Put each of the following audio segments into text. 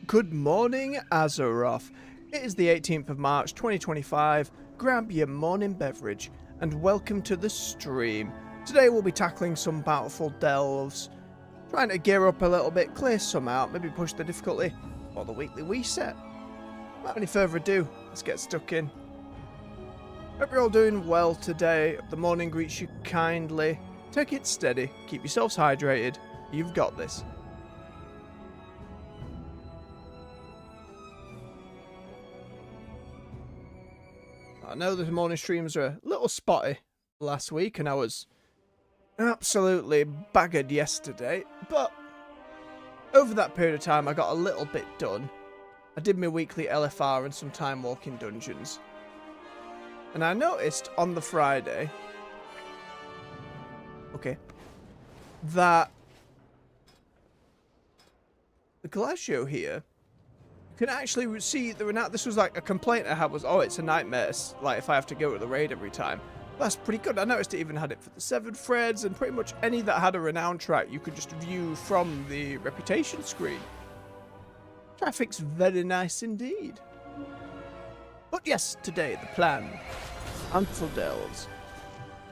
Good morning, Azeroth. It is the 18th of March 2025. Grab your morning beverage and welcome to the stream. Today we'll be tackling some Bountiful delves, trying to gear up a little bit, clear some out, maybe push the difficulty for the weekly reset. Without any further ado, let's get stuck in. Hope you're all doing well today. The morning greets you kindly. Take it steady, keep yourselves hydrated. You've got this. I know the morning streams are a little spotty last week, and I was absolutely baggered yesterday, but over that period of time I got a little bit done. I did my weekly LFR and some time walking dungeons, and I noticed on the Friday, that the glacio here, you can actually see the renown. This was like a complaint I had was, oh, it's a nightmare, like if I have to go to the raid every time. That's pretty good. I noticed it even had it for the Severed Threads, and pretty much any that had a renown track you could just view from the reputation screen. Traffic's very nice indeed. But yes, today the plan. Bountiful delves.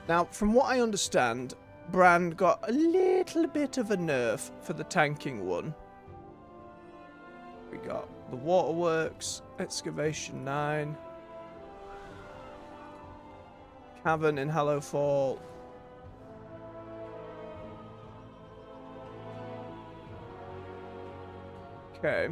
Now, from what I understand, Brand got a little bit of a nerf for the tanking one. We got the waterworks, excavation 9, cavern in Hallowfall, okay.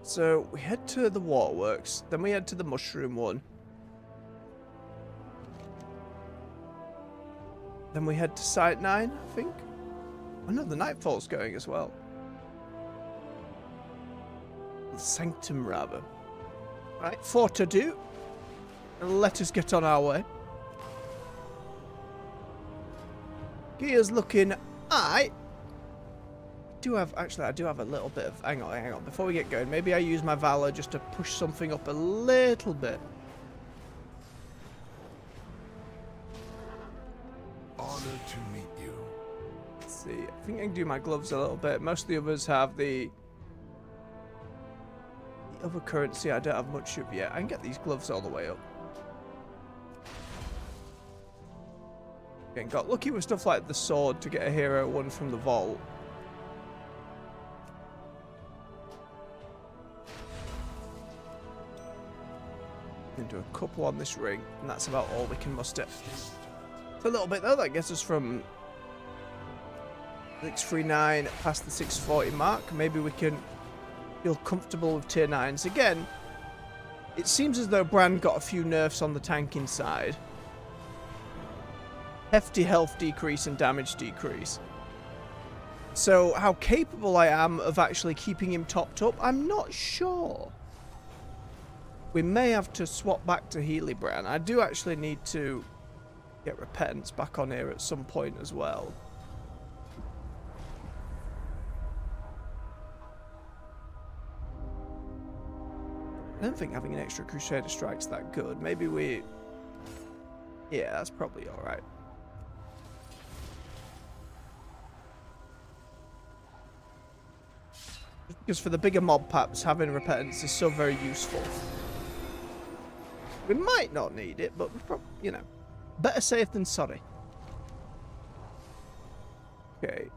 So we head to the waterworks, then we head to the mushroom one. Then we head to Site 9, I think. Oh no, the Nightfall's going as well. The Sanctum, rather. Right, 4 to do. Let us get on our way. Gear's looking aight. I do have a little bit of... Hang on. Before we get going, maybe I use my Valor just to push something up a little bit. Honor to meet you. Let's see. I think I can do my gloves a little bit. Most of the others have the other currency I don't have much of yet. I can get these gloves all the way up. Again, got lucky with stuff like the sword to get a hero one from the vault. We can do a couple on this ring, and that's about all we can muster. For a little bit though, that gets us from 639 past the 640 mark. Maybe we can feel comfortable with tier 9s. Again, it seems as though Brand got a few nerfs on the tanking side. Hefty health decrease and damage decrease. So how capable I am of actually keeping him topped up, I'm not sure. We may have to swap back to Healy Brand. I do actually need to get Repentance back on here at some point as well. I don't think having an extra Crusader Strike's that good. Maybe we... Yeah, that's probably alright. Because for the bigger mob packs, having Repentance is so very useful. We might not need it, but, you know, better safe than sorry. Okay.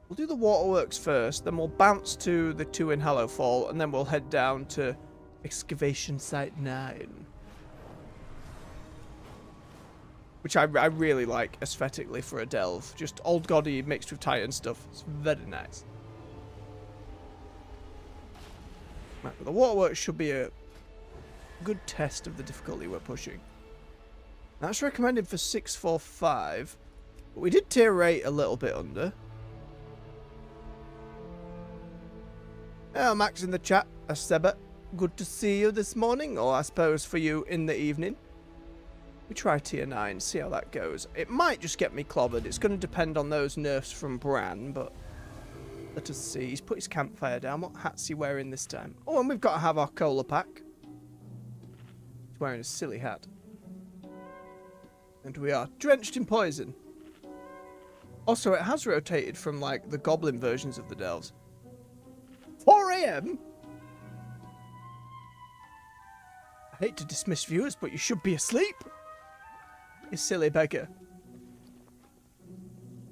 We'll do the waterworks first, then we'll bounce to the 2 in Hallowfall, and then we'll head down to Excavation Site 9. Which I really like aesthetically for a delve. Just old gaudy mixed with Titan stuff. It's very nice. Right, but the waterworks should be a good test of the difficulty we're pushing. That's recommended for 645, but we did tier 8 a little bit under. Oh, Max in the chat, Seba, good to see you this morning, or I suppose for you in the evening. We try tier 9, see how that goes. It might just get me clobbered. It's going to depend on those nerfs from Bran, but let us see. He's put his campfire down. What hat's he wearing this time? Oh, and we've got to have our cola pack. He's wearing a silly hat. And we are drenched in poison. Also, it has rotated from, like, the goblin versions of the delves. 4 AM? I hate to dismiss viewers, but you should be asleep. You silly beggar.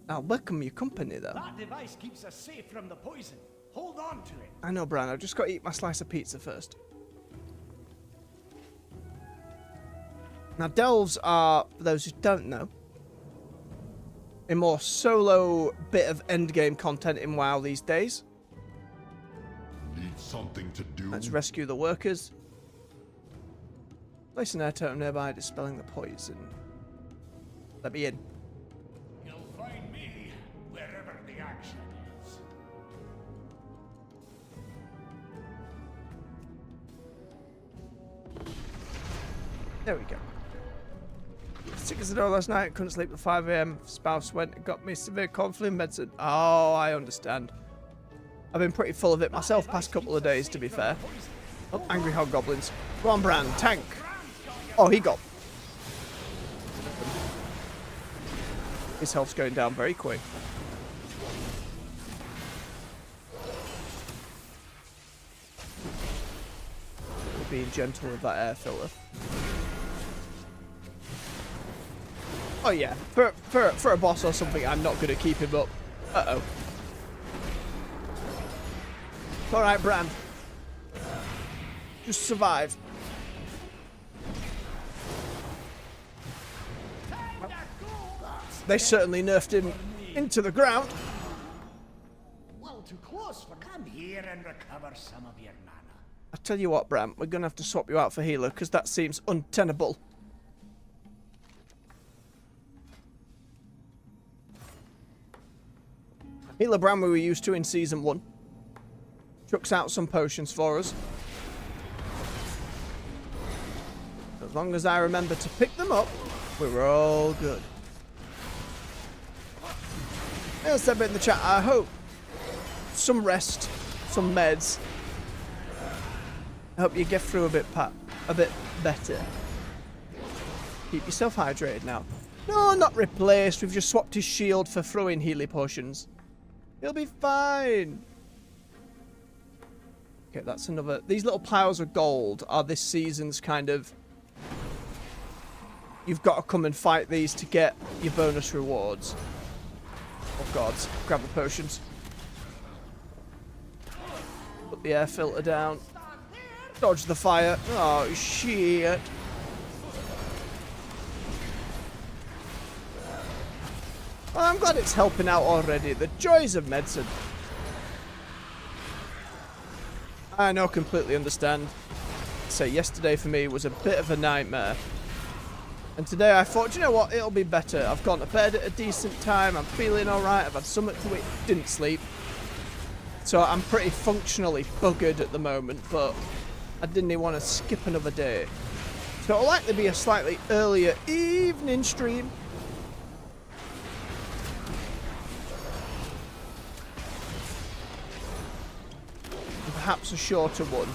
I'll welcome your company, though. That device keeps us safe from the poison. Hold on to it. I know, Bran. I've just got to eat my slice of pizza first. Now, delves are, for those who don't know, a more solo bit of endgame content in WoW these days. Need something to do? Let's rescue the workers. Place an air totem nearby, dispelling the poison. Let me in. You'll find me wherever the action is. There we go. Sick as a door last night, couldn't sleep at 5 AM. Spouse went and got me severe cold flu medicine. Oh, I understand. I've been pretty full of it myself past couple of days, to be fair. Oh, angry hobgoblins. Go on, Bran, tank. Oh, he got... His health's going down very quick. We're being gentle with that air filter. Oh yeah, for a boss or something, I'm not going to keep him up. Uh-oh. Alright, Bran. Just survive. They certainly nerfed him into the ground. Well, too close for come here and recover some of your mana. I tell you what, Bran, we're going to have to swap you out for healer, because that seems untenable. Healer Bran we were used to in Season 1. Chucks out some potions for us. As long as I remember to pick them up, we're all good. I said in the chat, I hope some rest, some meds. I hope you get through a bit better. Keep yourself hydrated now. No, not replaced. We've just swapped his shield for throwing healing potions. He'll be fine. Okay, that's another... These little piles of gold are this season's kind of... You've got to come and fight these to get your bonus rewards. Oh, God. Grab the potions. Put the air filter down. Dodge the fire. Oh, shit. Well, I'm glad it's helping out already. The joys of medicine. I know, completely understand. So yesterday for me was a bit of a nightmare. And today I thought, you know what, it'll be better. I've gone to bed at a decent time. I'm feeling alright. I've had something to eat. Didn't sleep. So I'm pretty functionally buggered at the moment, but I didn't even want to skip another day. So it'll likely be a slightly earlier evening stream. Perhaps a shorter one.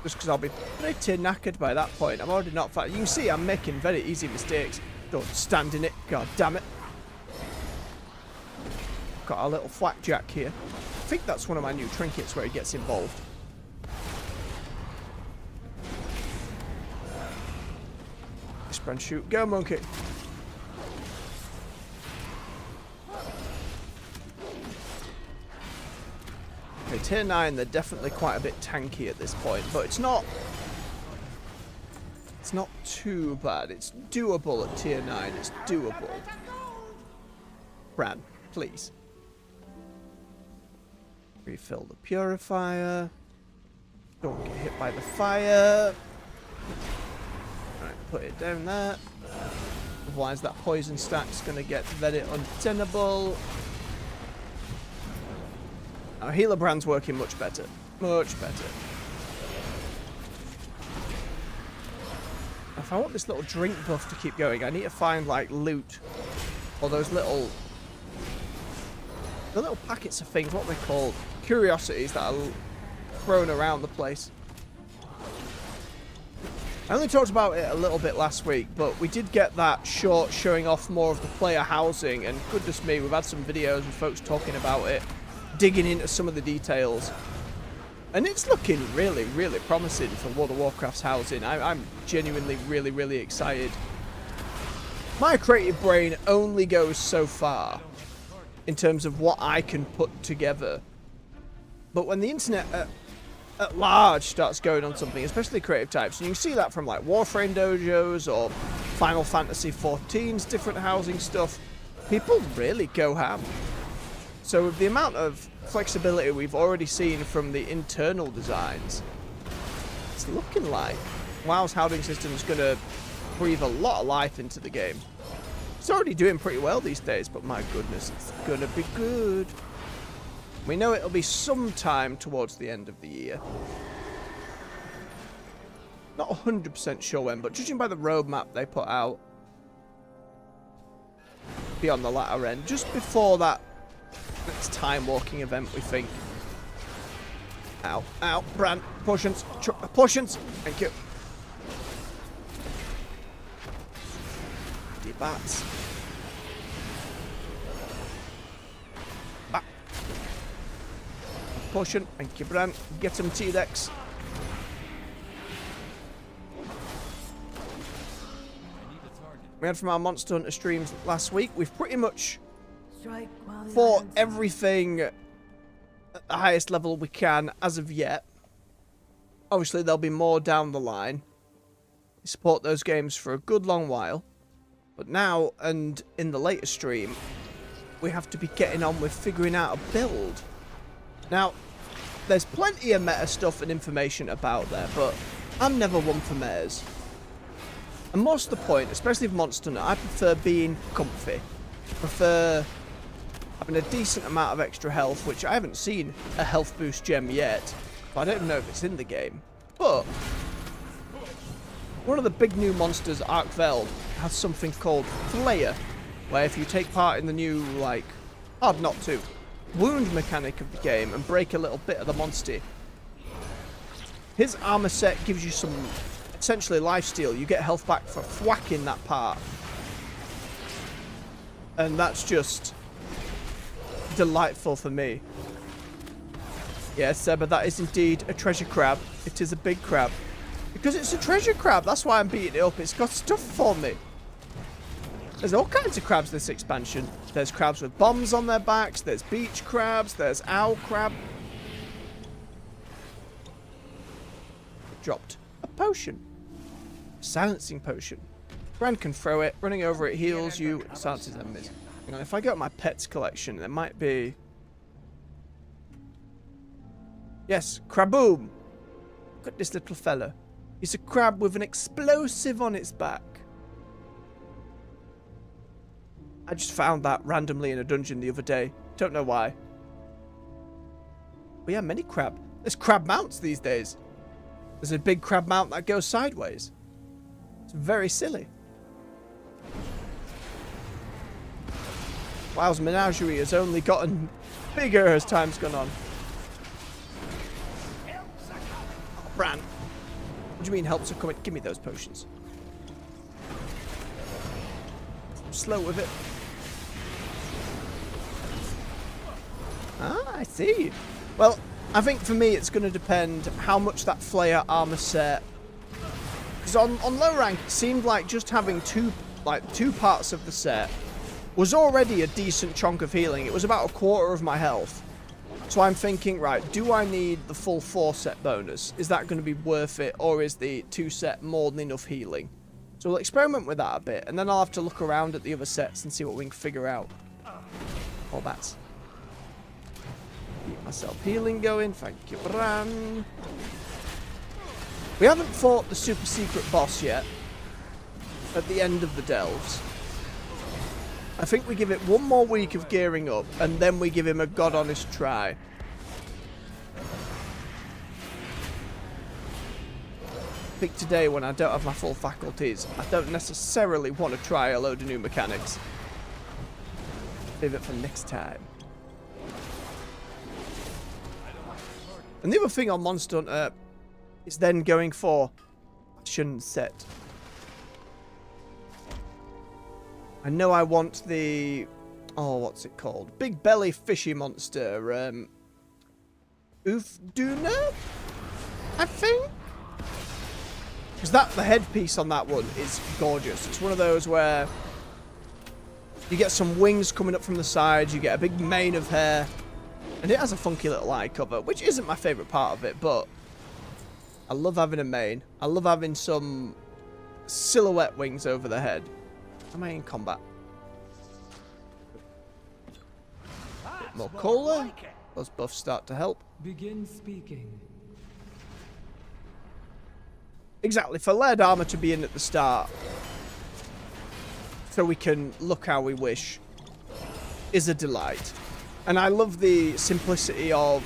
Just because I'll be pretty knackered by that point. I'm already not fat. You can see I'm making very easy mistakes. Don't stand in it. God damn it. Got a little flakjack here. I think that's one of my new trinkets where he gets involved. Sprint shoot. Go, monkey. Okay, tier 9, they're definitely quite a bit tanky at this point, but it's not too bad. It's doable at tier 9. It's doable. Bran, please. Refill the purifier. Don't get hit by the fire. Alright, put it down there. Otherwise that poison stack's going to get very untenable. Now, Healer Brand's working much better. Much better. If I want this little drink buff to keep going, I need to find, like, loot. Or those little... The little packets of things, what are they called? Curiosities that are thrown around the place. I only talked about it a little bit last week, but we did get that short showing off more of the player housing, and goodness me, we've had some videos with folks talking about it, digging into some of the details. And it's looking really, really promising for World of Warcraft's housing. I'm genuinely really, really excited. My creative brain only goes so far in terms of what I can put together. But when the internet at large starts going on something, especially creative types, and you can see that from like Warframe dojos or Final Fantasy XIV's different housing stuff, people really go ham. So with the amount of flexibility we've already seen from the internal designs, it's looking like WoW's housing system is going to breathe a lot of life into the game. It's already doing pretty well these days, but my goodness, it's going to be good. We know it'll be sometime towards the end of the year. Not 100% sure when, but judging by the roadmap they put out, be on the latter end, just before that next time walking event, we think. Ow, ow, Bran, potions, potions, thank you. The bats. Potion, thank you, Bran. Get some T-Dex. We had from our Monster Hunter streams last week, we've pretty much fought everything at the highest level we can as of yet. Obviously, there'll be more down the line. We support those games for a good long while. But now, and in the later stream, we have to be getting on with figuring out a build. Now, there's plenty of meta stuff and information about there, but I'm never one for metas. And most of the point, especially with Monster Hunter, I prefer being comfy. I prefer having a decent amount of extra health, which I haven't seen a health boost gem yet. But I don't know if it's in the game. But one of the big new monsters, ilvl, has something called Flayer, where if you take part in the new, like, hard not to, wound mechanic of the game and break a little bit of the monster, his armor set gives you some essentially lifesteal. You get health back for whacking that part, and that's just delightful for me. Yes, but that is indeed a treasure crab. It is a big crab because it's a treasure crab. That's why I'm beating it up. It's got stuff for me. There's all kinds of crabs this expansion. There's crabs with bombs on their backs. There's beach crabs. There's owl crab. Dropped a potion. Silencing potion. Bran can throw it. Running over it heals you. Silences enemies. Hang on, if I go to my pets collection, there might be... Yes, Craboom. Look at this little fella. He's a crab with an explosive on its back. I just found that randomly in a dungeon the other day. Don't know why. But yeah, many crab. There's crab mounts these days. There's a big crab mount that goes sideways. It's very silly. WoW's menagerie has only gotten bigger as time's gone on. Oh, Bran. What do you mean helps are coming? Give me those potions. I'm slow with it. Ah, I see. Well, I think for me it's going to depend how much that Flayer armor set. Because on low rank, it seemed like just having two parts of the set was already a decent chunk of healing. It was about a quarter of my health. So I'm thinking, right, do I need the full 4 set bonus? Is that going to be worth it, or is the 2 set more than enough healing? So we'll experiment with that a bit, and then I'll have to look around at the other sets and see what we can figure out. Oh, bats. Keep myself healing going. Thank you, Bran. We haven't fought the super secret boss yet at the end of the delves. I think we give it one more week of gearing up, and then we give him a god honest try. I think today, when I don't have my full faculties, I don't necessarily want to try a load of new mechanics. Leave it for next time. And the other thing on Monster Hunter is then going for... I set. I know I want the... Oh, what's it called? Big belly fishy monster. Oofduna? I think? Because the headpiece on that one is gorgeous. It's one of those where you get some wings coming up from the sides, you get a big mane of hair, and it has a funky little eye cover, which isn't my favourite part of it, but I love having a mane. I love having some silhouette wings over the head. Am I in combat? Bit more cola. Those buffs start to help. Begin speaking. Exactly, for lead armor to be in at the start, so we can look how we wish, is a delight. And I love the simplicity of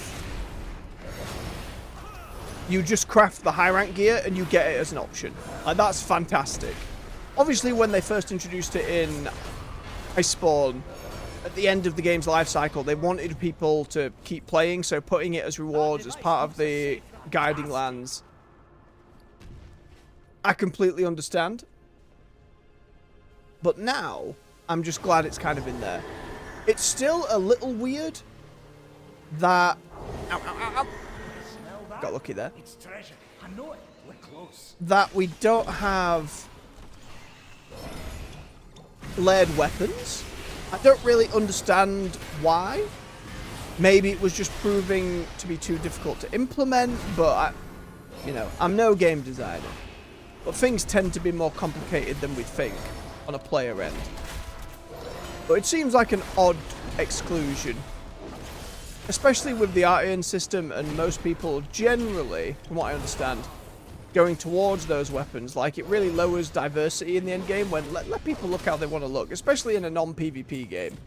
you just craft the high rank gear and you get it as an option. Like, that's fantastic. Obviously, when they first introduced it in Iceborne, at the end of the game's life cycle, they wanted people to keep playing, so putting it as rewards as part of the guiding lands, I completely understand. But now, I'm just glad it's kind of in there. It's still a little weird that... Ow, ow, ow, ow. Got lucky there. It's treasure. I know it. We're close. That we don't have layered weapons. I don't really understand why. Maybe it was just proving to be too difficult to implement, but I'm no game designer. But things tend to be more complicated than we think on a player end. But it seems like an odd exclusion. Especially with the Artian system and most people generally, from what I understand, going towards those weapons. Like, it really lowers diversity in the end game when let people look how they want to look, especially in a non-PvP game.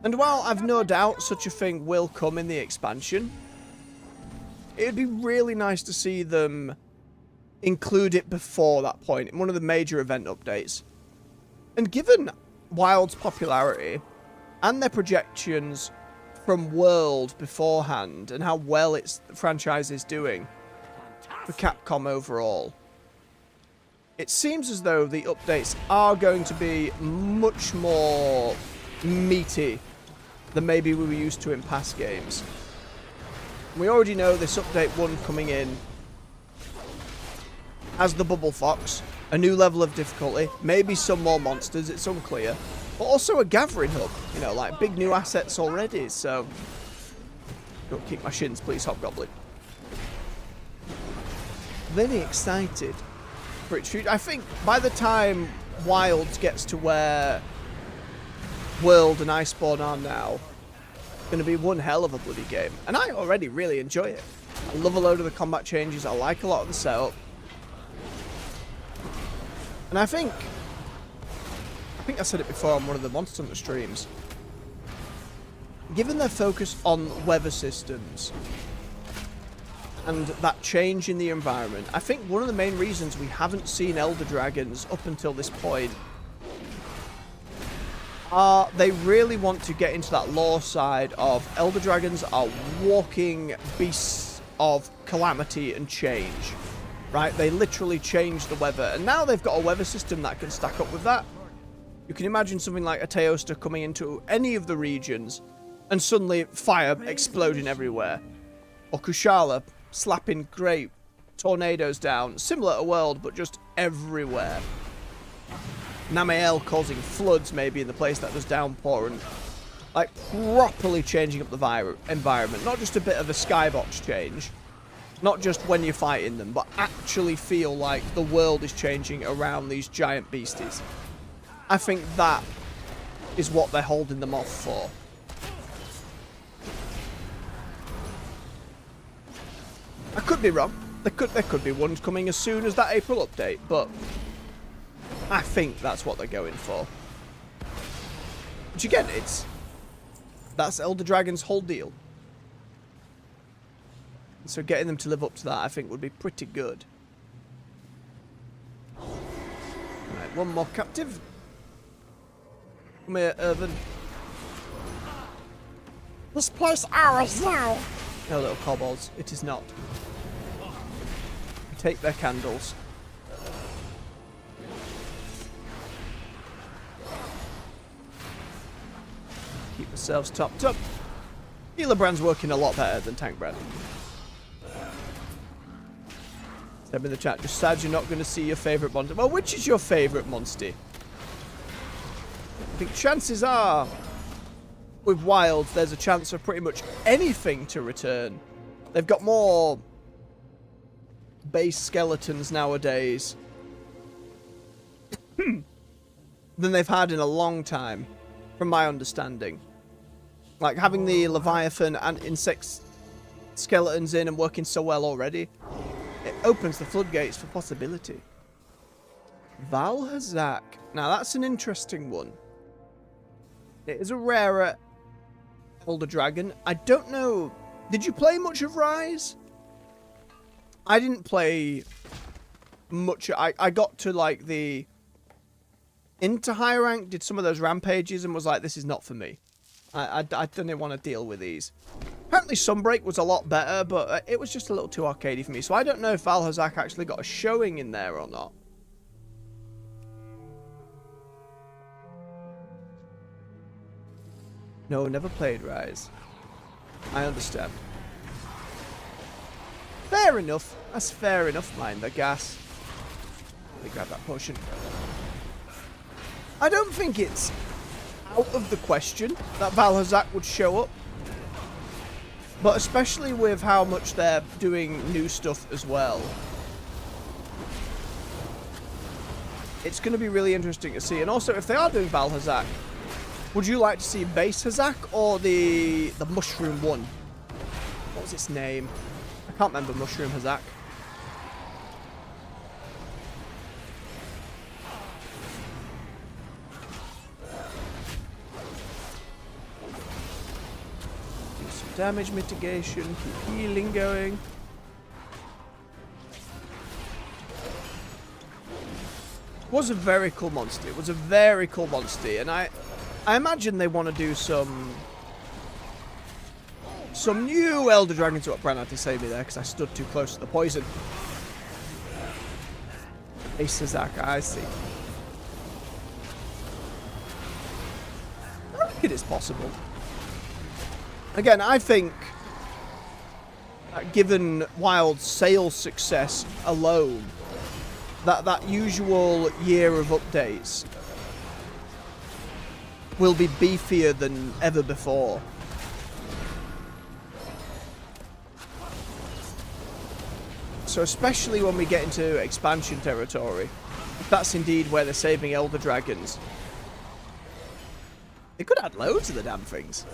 And while I've no doubt such a thing will come in the expansion, it'd be really nice to see them include it before that point, in one of the major event updates. And given WoW's popularity and their projections from World beforehand and how well the franchise is doing for Capcom overall, it seems as though the updates are going to be much more meaty than maybe we were used to in past games. We already know this update 1 coming in has the Bubble Fox, a new level of difficulty, maybe some more monsters, it's unclear, but also a gathering hub, like big new assets already, so don't kick my shins, please, Hobgoblin. Very excited for its future. I think by the time Wilds gets to where World and Iceborne are now, going to be one hell of a bloody game, and I already really enjoy it. I love a load of the combat changes. I like a lot of the setup, and I think I said it before on one of the Monster Hunter streams. Given their focus on weather systems and that change in the environment, I think one of the main reasons we haven't seen Elder Dragons up until this point are they really want to get into that lore side of Elder Dragons are walking beasts of calamity and change, right? They literally change the weather, and now they've got a weather system that can stack up with that. You can imagine something like a Teosta coming into any of the regions and suddenly fire exploding everywhere, or Kushala slapping great tornadoes down, similar to World but just everywhere. Namael causing floods maybe in the place that does downpour, and like properly changing up the environment. Not just a bit of a skybox change, not just when you're fighting them, but actually feel like the world is changing around these giant beasties. I think that is what they're holding them off for. I could be wrong. There could be ones coming as soon as that April update, but I think that's what they're going for. Which again, that's Elder Dragon's whole deal. So getting them to live up to that, I think, would be pretty good. Right, one more captive. Come here, Irvin. This place ours now. No, little kobolds. It is not. take their candles. Keep ourselves topped up. Healer brand's working a lot better than tank brand. Step in the chat. Just sad you're not going to see your favourite monster. Well, which is your favourite monster? I think chances are, with Wilds, there's a chance of pretty much anything to return. They've got more base skeletons nowadays than they've had in a long time, from my understanding. Like, having the Leviathan and insect skeletons in and working so well already, it opens the floodgates for possibility. Valhazak. Now, that's an interesting one. It is a rarer Elder Dragon. I don't know. Did you play much of Rise? I didn't play much. I got to, like, the... into high rank, did some of those rampages, and was like, this is not for me. I didn't want to deal with these. Apparently Sunbreak was a lot better, but it was just a little too arcadey for me. So I don't know if Valhazak actually got a showing in there or not. No, never played Rise. I understand. Fair enough. That's fair enough, mind the gas. Let me grab that potion. I don't think it's out of the question that Valhazak would show up. But especially with how much they're doing new stuff as well. It's going to be really interesting to see. And also, if they are doing Valhazak, would you like to see base Hazak or the mushroom one? What was its name? I can't remember Mushroom Hazak. Do some damage mitigation, keep healing going. It was a very cool monster. It was a very cool monster, and I imagine they want to do some new Elder Dragons. What Bran had to save me there because I stood too close to the poison. Ace Hazak, I see. I reckon it's possible. Again, I think that given Wild's sales success alone, that usual year of updates will be beefier than ever before. So especially when we get into expansion territory, if that's indeed where they're saving Elder Dragons. They could add loads of the damn things.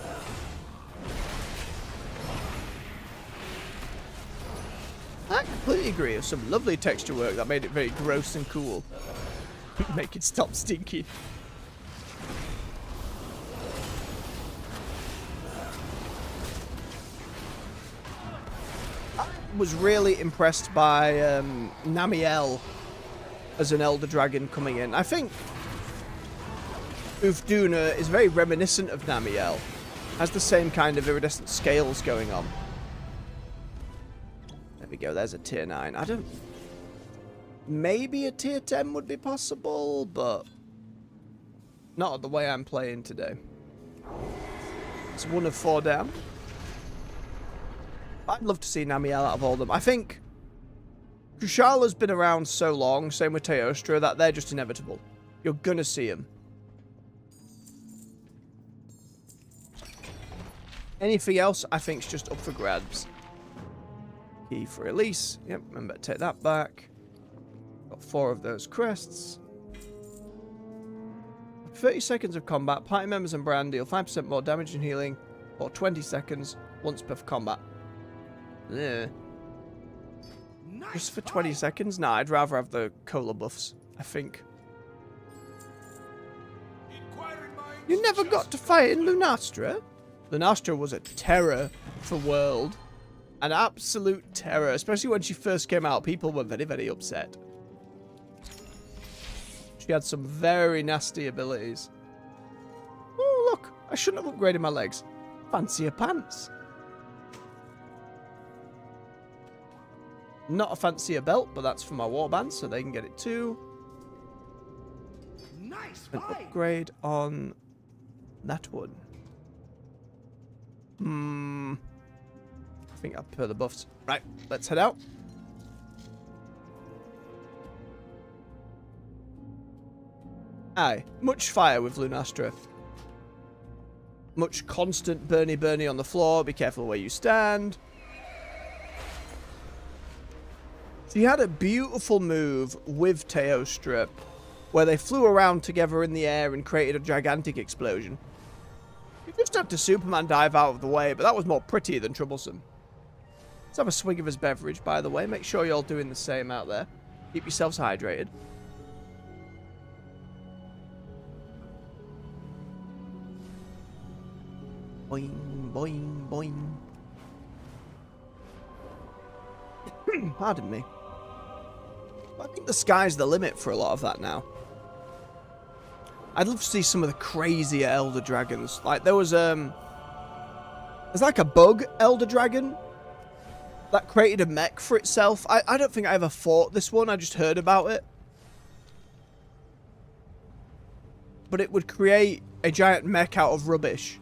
I completely agree. There's some lovely texture work that made it very gross and cool. Make it stop stinky. I was really impressed by Namiel as an Elder Dragon coming in. I think Ufduna is very reminiscent of Namiel. Has the same kind of iridescent scales going on. There we go, there's a tier 9. I don't... Maybe a tier 10 would be possible, but... not the way I'm playing today. It's 1 of 4 down. I'd love to see Namiel out of all of them. I think... Kushala's been around so long, same with Teostra, that they're just inevitable. You're gonna see him. Anything else, I think, is just up for grabs. Key for release. Yep, remember to take that back. Got 4 of those crests. 30 seconds of combat. Party members and Bran deal 5% more damage and healing for 20 seconds once per combat. Yeah. Just for 20 seconds? Nah, I'd rather have the cola buffs, I think. You never got to fight in Lunastra? Lunastra was a terror for World. An absolute terror, especially when she first came out. People were very, very upset. She had some very nasty abilities. Oh, look. I shouldn't have upgraded my legs. Fancier pants. Not a fancier belt, but that's for my warband, so they can get it too. Nice An find. upgrade on that one. I think I prefer the buffs. Right, let's head out. Aye, much fire with Lunastra. Much constant burny on the floor. Be careful where you stand. She had a beautiful move with Teostra where they flew around together in the air and created a gigantic explosion. You just had to Superman dive out of the way, but that was more pretty than troublesome. Let's have a swig of his beverage, by the way. Make sure you're all doing the same out there. Keep yourselves hydrated. Boing, boing, boing. Pardon me. I think the sky's the limit for a lot of that now. I'd love to see some of the crazier Elder Dragons. Like, there was, there's like a bug Elder Dragon that created a mech for itself. I don't think I ever fought this one. I just heard about it. But it would create a giant mech out of rubbish.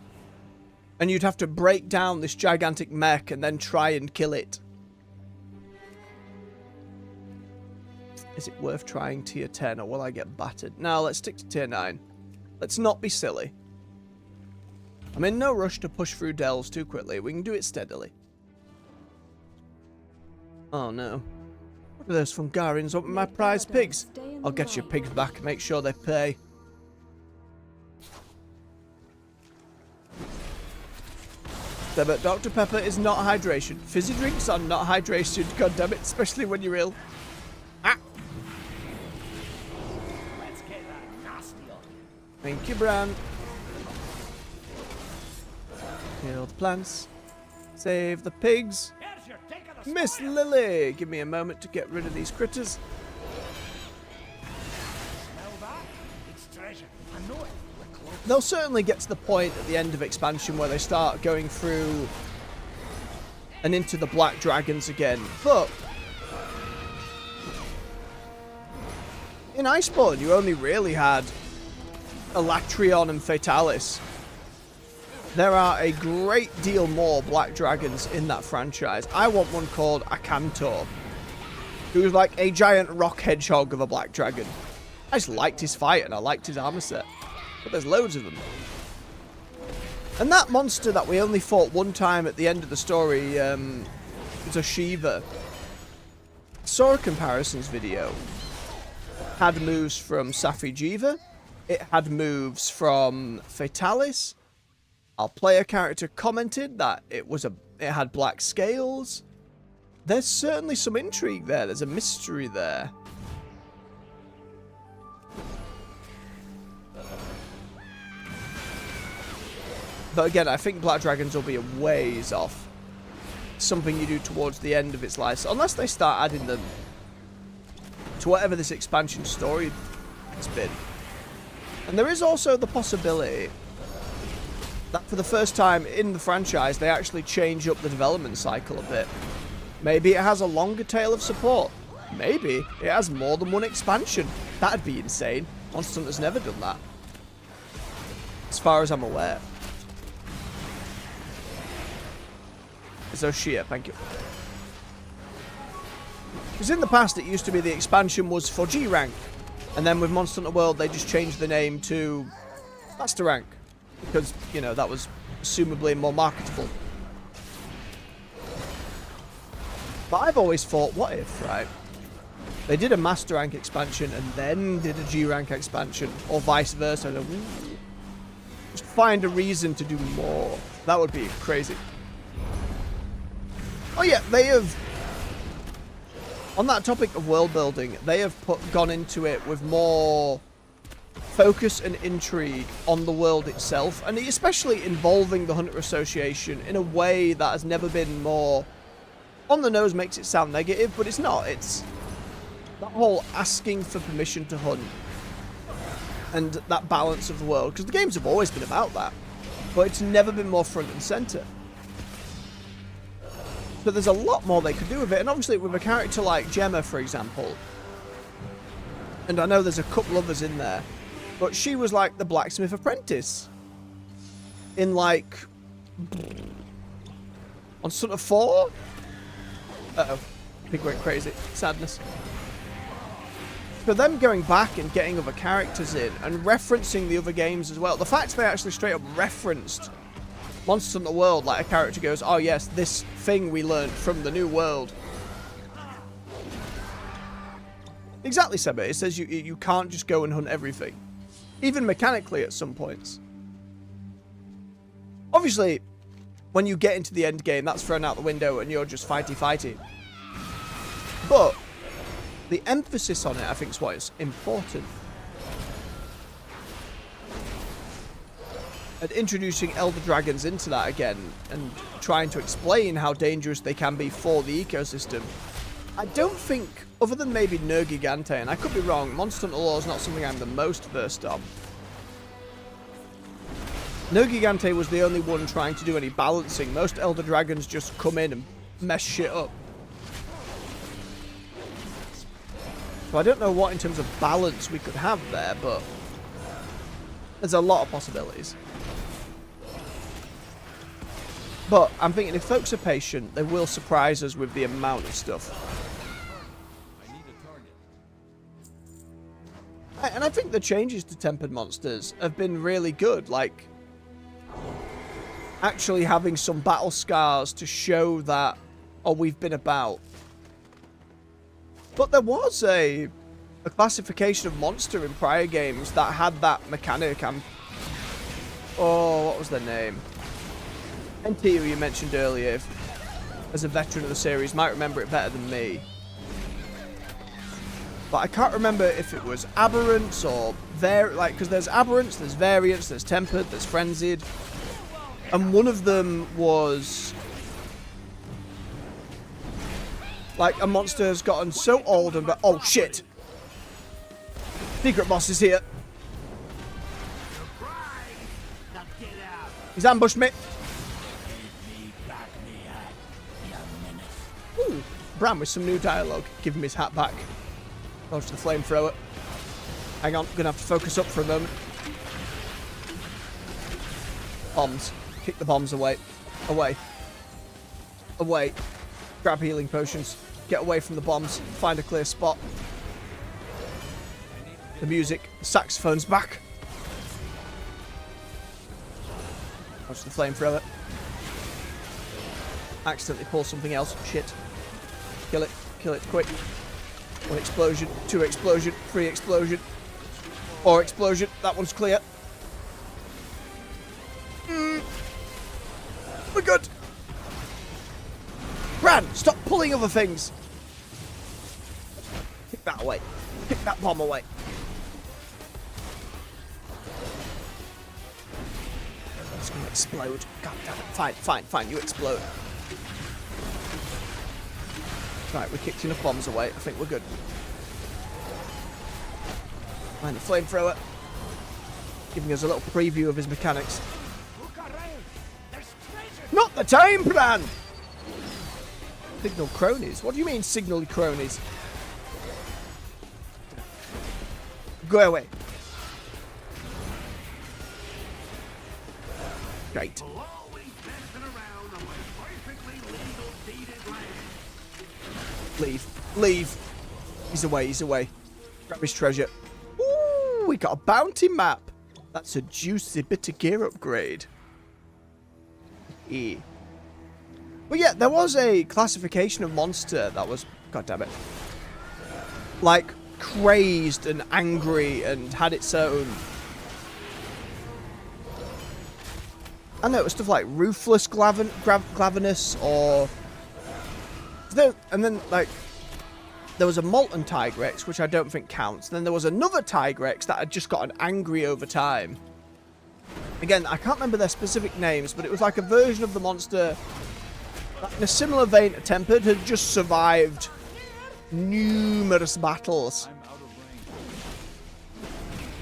And you'd have to break down this gigantic mech and then try and kill it. Is it worth trying tier 10 or will I get battered? No, let's stick to tier 9. Let's not be silly. I'm in no rush to push through delves too quickly. We can do it steadily. Oh no. What are those Fungarians up with my prize pigs? I'll get your pigs back. Make sure they pay. But Dr. Pepper is not hydration. Fizzy drinks are not hydration. God damn it, especially when you're ill. Ah! Let's get that nasty on you. Thank you, Bran. Kill the plants. Save the pigs. Here's your take of the Miss spoil. Lily, give me a moment to get rid of these critters. Smell that? It's treasure. I know it. We're close. They'll certainly get to the point at the end of expansion where they start going through and into the Black Dragons again. But in Iceborne, you only really had Elatrion and Fatalis. There are a great deal more Black Dragons in that franchise. I want one called Akantor, who's like a giant rock hedgehog of a Black Dragon. I just liked his fight and I liked his armor set. But there's loads of them. And that monster that we only fought one time at the end of the story, was a Shiva. Saw a comparisons video. Had moves from Safi Jiva. It had moves from Fatalis. Our player character commented that it had black scales. There's certainly some intrigue there. There's a mystery there. But again, I think Black Dragons will be a ways off. Something you do towards the end of its life. Unless they start adding them to whatever this expansion story has been. And there is also the possibility that for the first time in the franchise, they actually change up the development cycle a bit. Maybe it has a longer tail of support. Maybe it has more than one expansion. That'd be insane. Monster Hunter's never done that. As far as I'm aware. Zoshia, thank you. Because in the past, it used to be the expansion was for G rank. And then with Monster Hunter World, they just changed the name to Master rank. Because, you know, that was assumably more marketable. But I've always thought, what if, right? They did a Master rank expansion and then did a G rank expansion. Or vice versa. Just find a reason to do more. That would be crazy. Oh yeah, they have... On that topic of world building, they have gone into it with more focus and intrigue on the world itself, and especially involving the Hunter Association in a way that has never been more... On the nose makes it sound negative, but it's not. It's that whole asking for permission to hunt and that balance of the world, because the games have always been about that, but it's never been more front and center. So there's a lot more they could do with it. And obviously with a character like Gemma, for example, and I know there's a couple others in there, but she was like the blacksmith apprentice in like on Son of 4. Uh-oh. Pig went crazy. Sadness. For them going back and getting other characters in and referencing the other games as well, the fact they actually straight up referenced Monster Hunter World, like a character goes, oh yes, this thing we learned from the new world. Exactly, Seba. It says you can't just go and hunt everything. Even mechanically at some points. Obviously, when you get into the end game, that's thrown out the window and you're just fighty. But the emphasis on it, I think, is what is important. And introducing Elder Dragons into that again and trying to explain how dangerous they can be for the ecosystem. I don't think, other than maybe Nergigante, and I could be wrong, Monster Hunter lore is not something I'm the most versed on. Nergigante was the only one trying to do any balancing. Most Elder Dragons just come in and mess shit up. So I don't know what in terms of balance we could have there, but there's a lot of possibilities. But I'm thinking if folks are patient, they will surprise us with the amount of stuff. And I think the changes to Tempered Monsters have been really good. Like, actually having some battle scars to show that, oh, we've been about. But there was a classification of monster in prior games that had that mechanic. Oh, what was their name? NT, who you mentioned earlier, as a veteran of the series, might remember it better than me. But I can't remember if it was aberrants or because there's aberrants, there's variants, there's tempered, there's frenzied, and one of them was like a monster has gotten so old and oh shit, secret boss is here. He's ambushed me. Ooh, Bram with some new dialogue. Give him his hat back. Goes to the flamethrower. Hang on, gonna have to focus up for a moment. Bombs. Kick the bombs away. Away. Away. Grab healing potions. Get away from the bombs. Find a clear spot. The music. The saxophone's back. Goes to the flamethrower. Accidentally pull something else. Shit. Kill it. Kill it quick. 1 explosion, 2 explosion, 3 explosion, 4 explosion. That one's clear. We're good. Bran, stop pulling other things. Kick that away. Kick that bomb away. It's gonna explode. God damn it. Fine. You explode. Right, we kicked enough bombs away. I think we're good. Find the flamethrower. Giving us a little preview of his mechanics. Not the time, Bran! Signal cronies? What do you mean, signal cronies? Go away. Great. Leave. He's away. Grab his treasure. Ooh, we got a bounty map. That's a juicy bit of gear upgrade. But yeah, there was a classification of monster that was, god damn it, like crazed and angry and had its own. I know it was stuff like ruthless glavenus or. And then, like, there was a Molten Tigrex, which I don't think counts. Then there was another Tigrex that had just gotten angry over time. Again, I can't remember their specific names, but it was like a version of the monster that, in a similar vein to Tempered, had just survived numerous battles.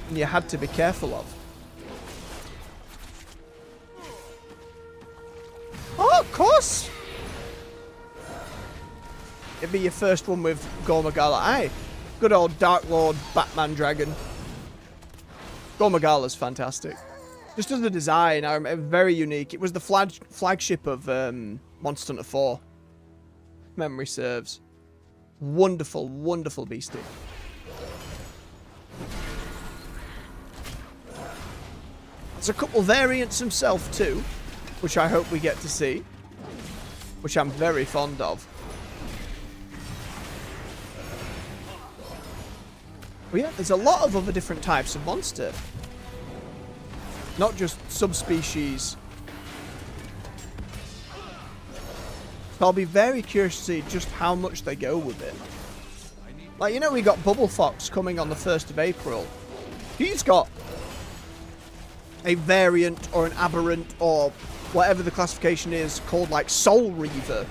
And you had to be careful of. Oh, of course! It'd be your first one with Gormagala. Aye, good old Dark Lord Batman Dragon. Gormagala's fantastic. Just as a design, I remember, very unique. It was the flagship of Monster Hunter 4. Memory serves. Wonderful, wonderful beastie. There's a couple variants himself too, which I hope we get to see, which I'm very fond of. But yeah, there's a lot of other different types of monster. Not just subspecies. So I'll be very curious to see just how much they go with it. Like, you know, we got Bubble Fox coming on the 1st of April. He's got a variant or an aberrant or whatever the classification is called, like Soul Reaver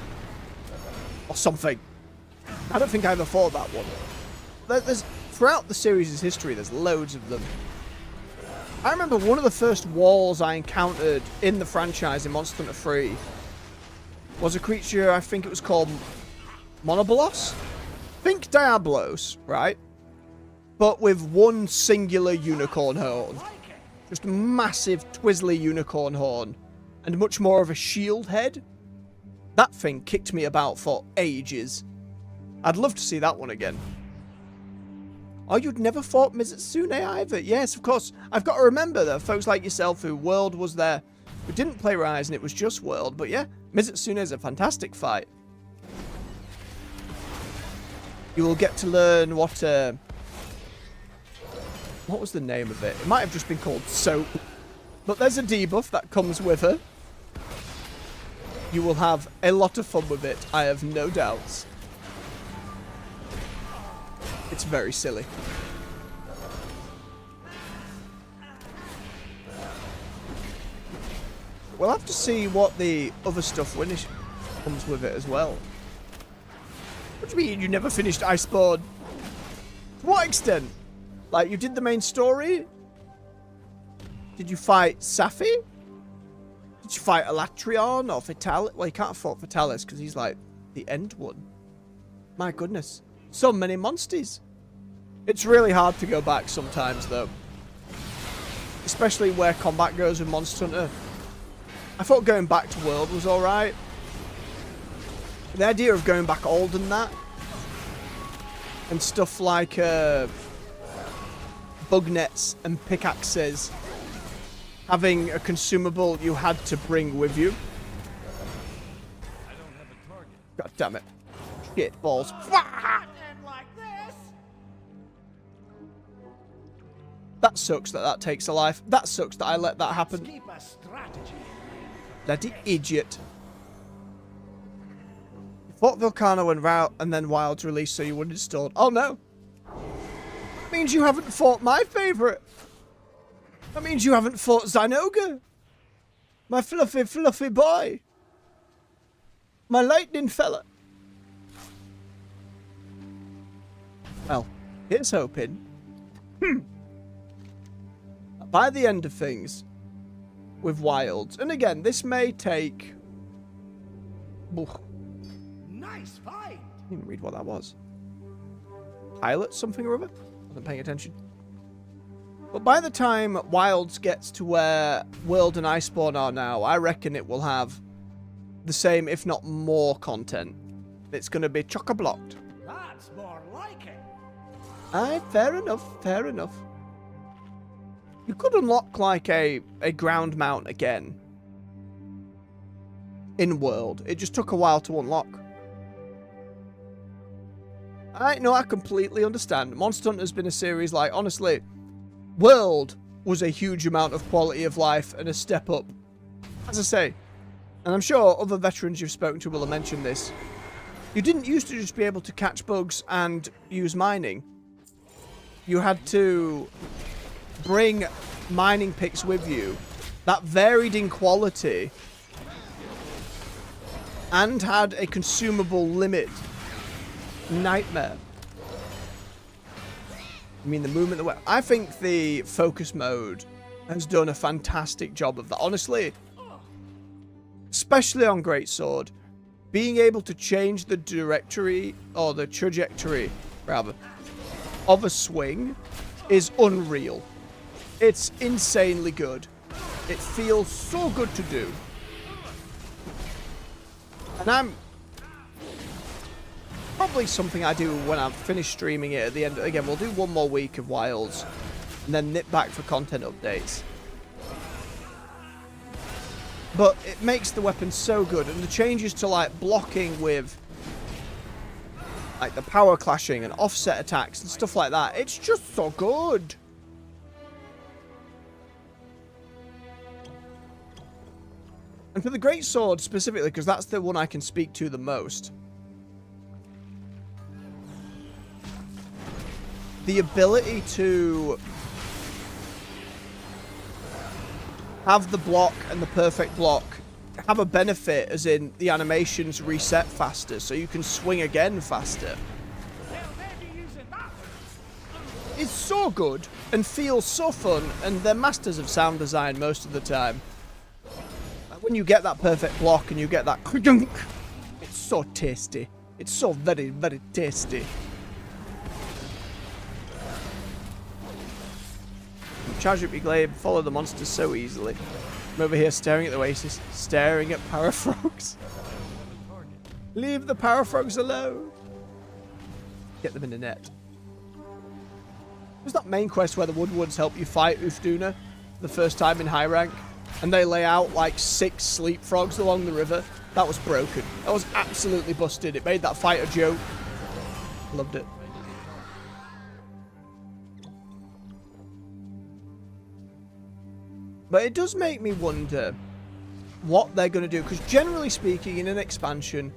or something. I don't think I ever fought that one. There's throughout the series' history, there's loads of them. I remember one of the first walls I encountered in the franchise in Monster Hunter 3 was a creature, I think it was called Monobolos? Think Diablos, right? But with one singular unicorn horn. Just a massive, twizzly unicorn horn. And much more of a shield head. That thing kicked me about for ages. I'd love to see that one again. Oh, you'd never fought Mizutsune either? Yes, of course. I've got to remember that folks like yourself who World was there, who didn't play Rise and it was just World. But yeah, Mizutsune is a fantastic fight. You will get to learn what was the name of it? It might have just been called Soap. But there's a debuff that comes with her. You will have a lot of fun with it, I have no doubts. It's very silly. We'll have to see what the other stuff comes with it as well. What do you mean you never finished Iceborne? To what extent? Like, you did the main story? Did you fight Safi? Did you fight Elatrion or Vitalis? Well, you can't fight Vitalis because he's like the end one. My goodness. So many monsters. It's really hard to go back sometimes, though. Especially where combat goes with Monster Hunter. I thought going back to World was alright. The idea of going back old than that. And stuff like bug nets and pickaxes. Having a consumable you had to bring with you. God damn it. Shit balls. That sucks that takes a life. That sucks that I let that happen. Bloody idiot. You fought Volcano and then Wild's released so you wouldn't install. Oh no. That means you haven't fought my favourite. That means you haven't fought Zynoga. My fluffy, fluffy boy. My lightning fella. Well, here's hoping. By the end of things, with Wilds, and again, this may take. Nice fight. I didn't even read what that was. Pilot something or other? Wasn't paying attention. But by the time Wilds gets to where World and Iceborne are now, I reckon it will have the same, if not more, content. It's going to be chock-a-blocked. That's more like it. Aye, fair enough, fair enough. You could unlock, like, a ground mount again. In World. It just took a while to unlock. I completely understand. Monster Hunter's been a series, like, honestly, World was a huge amount of quality of life and a step up. As I say, and I'm sure other veterans you've spoken to will have mentioned this, you didn't used to just be able to catch bugs and use mining. You had to bring mining picks with you that varied in quality and had a consumable limit. Nightmare. I mean, the movement, I think the focus mode has done a fantastic job of that. Honestly, especially on Greatsword, being able to change the directory, or the trajectory, rather, of a swing is unreal. It's insanely good. It feels so good to do. And I'm... probably something I do when I've finished streaming it at the end. Again, we'll do one more week of Wilds, and then nip back for content updates. But it makes the weapon so good, and the changes to like blocking with like the power clashing and offset attacks and stuff like that, it's just so good. And for the Great Sword specifically, because that's the one I can speak to the most, the ability to have the block and the perfect block have a benefit, as in the animations reset faster, so you can swing again faster. It's so good and feels so fun, and they're masters of sound design most of the time. Like when you get that perfect block and you get that it's so tasty. It's so very, very tasty. Charge up your glaive, follow the monsters so easily. I'm over here staring at the oasis, staring at parafrogs. Leave the parafrogs alone. Get them in the net. Was that main quest where the Woodwoods help you fight Ufduna the first time in high rank? And they lay out like 6 sleep frogs along the river? That was broken. That was absolutely busted. It made that fight a joke. Loved it. But it does make me wonder what they're going to do. Because generally speaking, in an expansion,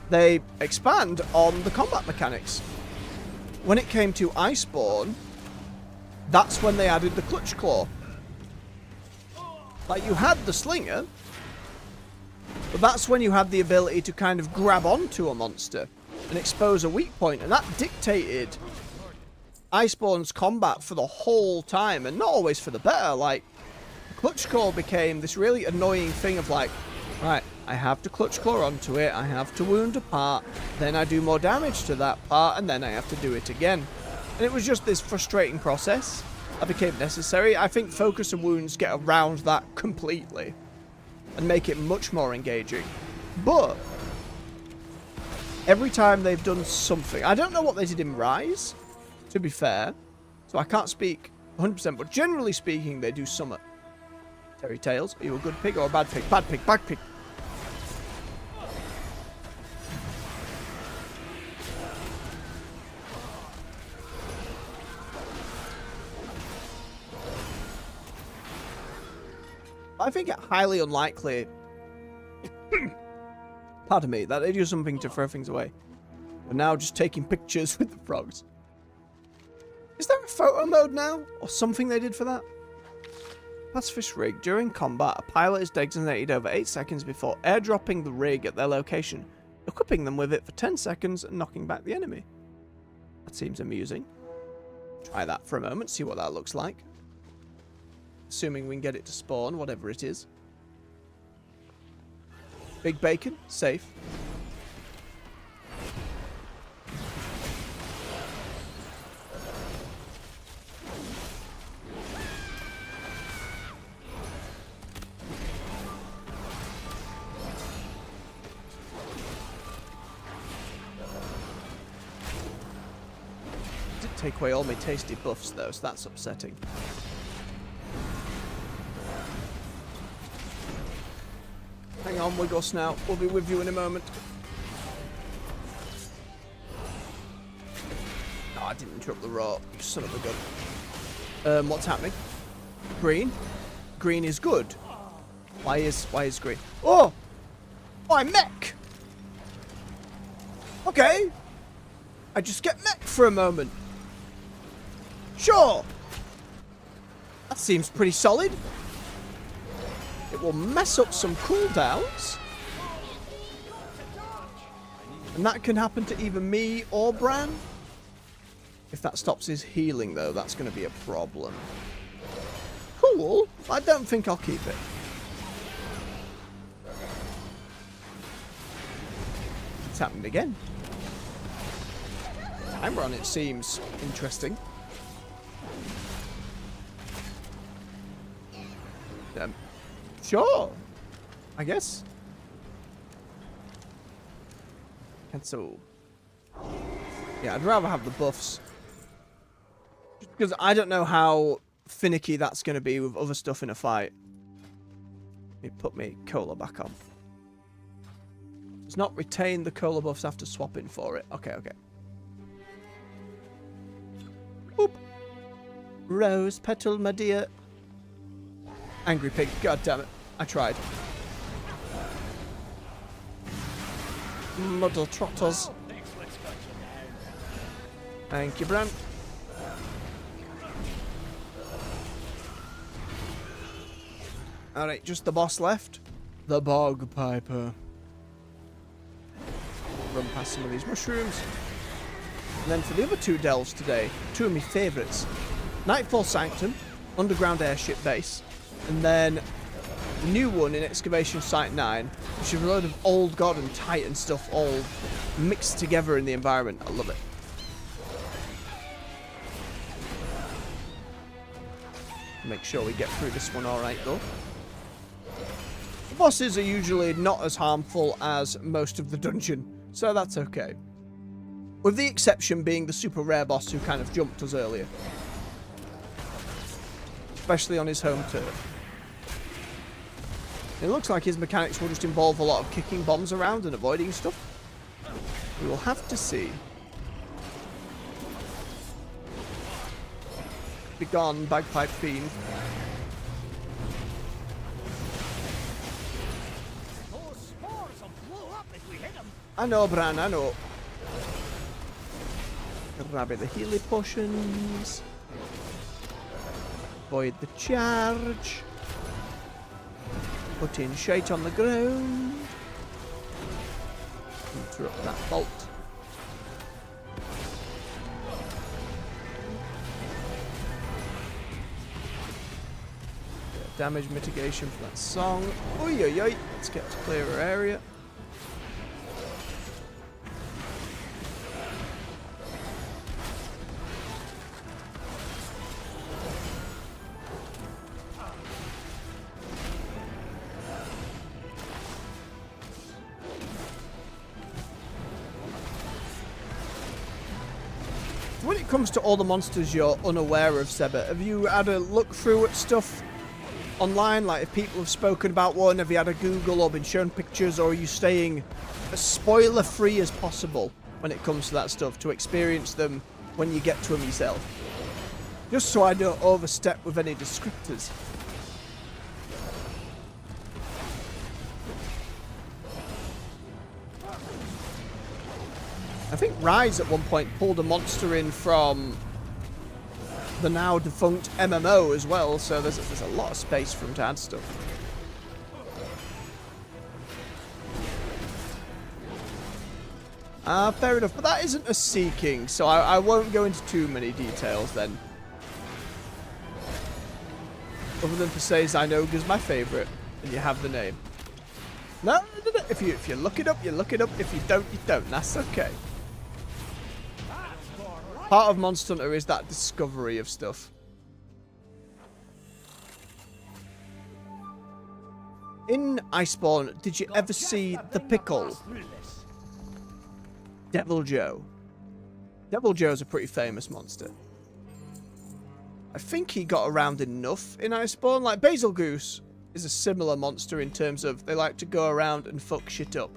they expand on the combat mechanics. When it came to Iceborne, that's when they added the Clutch Claw. Like, you had the Slinger, but that's when you had the ability to kind of grab onto a monster and expose a weak point. And that dictated Iceborne's combat for the whole time, and not always for the better. Like, Clutch Claw became this really annoying thing of like, right, I have to Clutch Claw onto it, I have to wound a part, then I do more damage to that part, and then I have to do it again. And it was just this frustrating process that became necessary. I think Focus and Wounds get around that completely and make it much more engaging. But every time they've done something, I don't know what they did in Rise, to be fair, so I can't speak 100%, but generally speaking, they do Summit. Terry Tails, are you a good pig or a bad pig? Bad pig, bad pig. I think it highly unlikely, pardon me, that they do something to throw things away. We're now just taking pictures with the frogs. Is there a photo mode now? Or something they did for that? Pacifist rig. During combat, a pilot is designated over 8 seconds before airdropping the rig at their location, equipping them with it for 10 seconds and knocking back the enemy. That seems amusing. Try that for a moment, see what that looks like. Assuming we can get it to spawn, whatever it is. Big bacon, safe. Did take away all my tasty buffs though, so that's upsetting. Hang on, Wiggle Snout. We'll be with you in a moment. No, I didn't interrupt the raw. You son of a gun. What's happening? Green? Green is good. Why is green? Oh! Oh, I'm mech! Okay. I just get mech for a moment. Sure. That seems pretty solid. It will mess up some cooldowns. And that can happen to either me or Bran. If that stops his healing, though, that's going to be a problem. Cool. I don't think I'll keep it. It's happened again. Timer on it seems interesting. Sure. I guess. Cancel. Yeah, I'd rather have the buffs. Just because I don't know how finicky that's going to be with other stuff in a fight. Let me put my cola back on. Does not retain the cola buffs after swapping for it. Okay, okay. Boop. Rose petal, my dear. Angry pig. God damn it. I tried. Muddle trotters. Thank you, Bran. Alright, just the boss left. The Bog Piper. Run past some of these mushrooms. And then for the other two delves today, two of my favourites. Nightfall Sanctum, underground airship base. And then the new one in Excavation Site 9, which is a load of old god and titan stuff all mixed together in the environment. I love it. Make sure we get through this one alright though. The bosses are usually not as harmful as most of the dungeon, so that's okay. With the exception being the super rare boss who kind of jumped us earlier. Especially on his home turf. It looks like his mechanics will just involve a lot of kicking bombs around and avoiding stuff. We will have to see. Be gone, bagpipe fiend. Those spores will blow up if we hit them. I know, Bran, I know. Grabbing the healing potions. Avoid the charge. Put in shite on the ground. Interrupt that bolt. Damage mitigation for that song. Oi, oi, oi. Let's get to clearer area. When it comes to all the monsters you're unaware of, Seba, have you had a look through at stuff online? Like, if people have spoken about one, have you had a Google or been shown pictures, or are you staying as spoiler-free as possible when it comes to that stuff to experience them when you get to them yourself? Just so I don't overstep with any descriptors. I think Rise at one point pulled a monster in from the now defunct MMO as well, so there's a lot of space for him to add stuff. Fair enough, but that isn't a Sea King, so I won't go into too many details then. Other than to say Zynoga's my favourite, and you have the name. No. If you look it up, you look it up. If you don't, you don't. That's okay. Part of Monster Hunter is that discovery of stuff. In Iceborne, did you ever see the pickle? Devil Joe. Devil Joe's a pretty famous monster. I think he got around enough in Iceborne. Like, Basil Goose is a similar monster in terms of they like to go around and fuck shit up.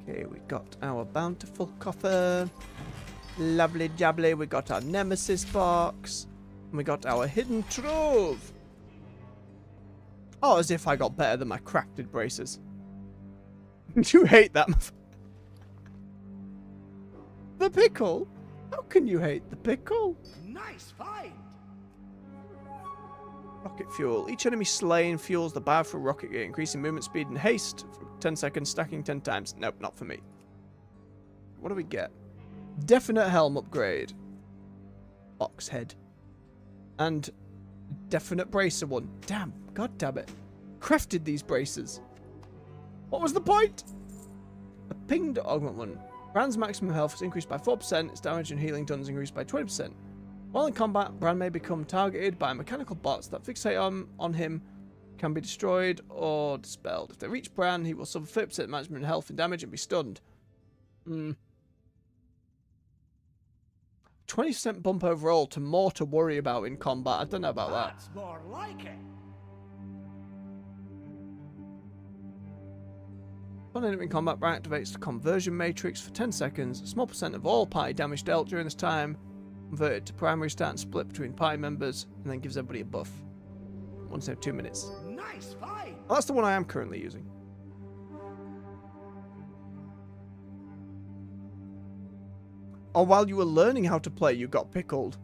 Okay, we got our Bountiful coffer. Lovely jubbly. We got our Nemesis box. And we got our Hidden Trove. Oh, as if I got better than my crafted braces. You hate that. The pickle? How can you hate the pickle? Nice find. Rocket fuel. Each enemy slain fuels the powerful rocket gear, increasing movement speed and haste for 10 seconds, stacking 10 times. Nope, not for me. What do we get? Definite helm upgrade. Ox head. And definite bracer one. Damn, god damn it. Crafted these bracers. What was the point? A pinged augment. Bran's maximum health is increased by 4%, its damage and healing done is increased by 20%. While in combat, Bran may become targeted by mechanical bots that fixate on him, can be destroyed or dispelled. If they reach Bran, he will suffer 50% maximum health and damage and be stunned. 20% bump overall to more to worry about in combat. I don't know about that. That's more like it. When enemy in combat, Bran activates the conversion matrix for 10 seconds. A small percent of all party damage dealt during this time converted to primary stat and split between party members, and then gives everybody a buff. Once every 2 minutes. Nice fight. Well, that's the one I am currently using. Or while you were learning how to play, you got pickled.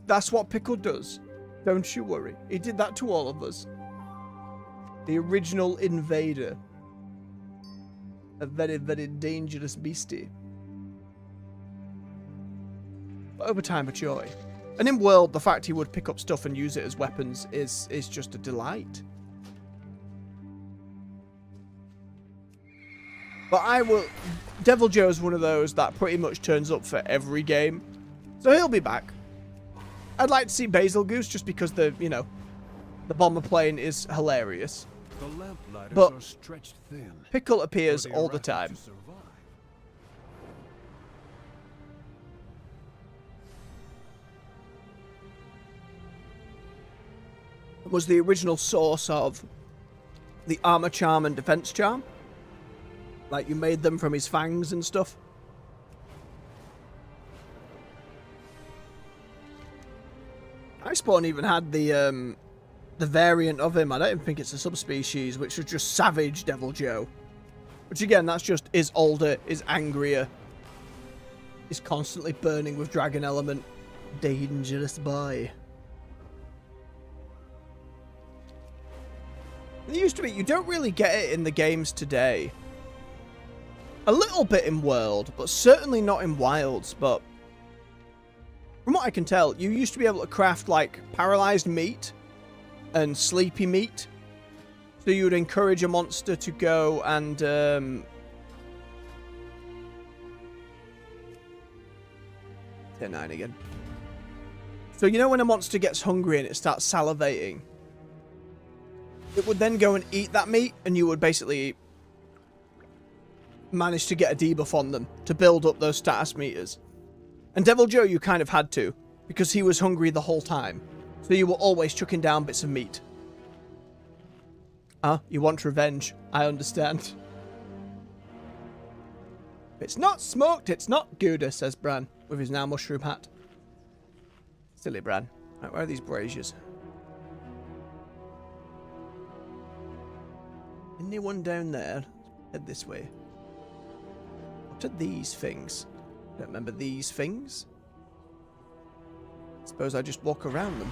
That's what Pickle does. Don't you worry. He did that to all of us. The original invader. A very, very dangerous beastie. But over time, a joy. And in world, the fact he would pick up stuff and use it as weapons is just a delight. But Devil Joe's one of those that pretty much turns up for every game. So he'll be back. I'd like to see Basil Goose just because the bomber plane is hilarious. But are stretched thin. Pickle appears all the time. Was the original source of the armor charm and defense charm. Like, you made them from his fangs and stuff. Iceborne even had the variant of him. I don't even think it's a subspecies, which was just Savage Devil Joe. Which again, that's just is older, is angrier, is constantly burning with dragon element. Dangerous boy. It used to be, you don't really get it in the games today. A little bit in World, but certainly not in Wilds, but from what I can tell, you used to be able to craft, like, paralyzed meat and sleepy meat. So you would encourage a monster to go and, say 9 again. So you know when a monster gets hungry and it starts salivating? It would then go and eat that meat, and you would basically manage to get a debuff on them to build up those status meters. And Devil Joe, you kind of had to, because he was hungry the whole time. So you were always chucking down bits of meat. Ah, you want revenge. I understand. If it's not smoked, it's not Gouda, says Bran, with his now mushroom hat. Silly Bran. Right, where are these braziers? Anyone down there? Head this way. What are these things? Don't remember these things. Suppose I just walk around them.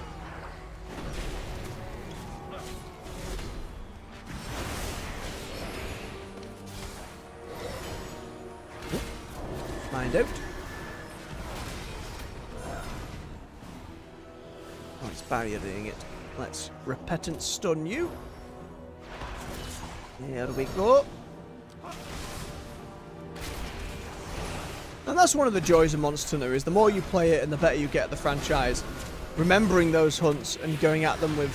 Find out. Oh, it's barriering it. Let's repetent stun you. There we go. And that's one of the joys of Monster Hunter, is the more you play it and the better you get at the franchise. Remembering those hunts and going at them with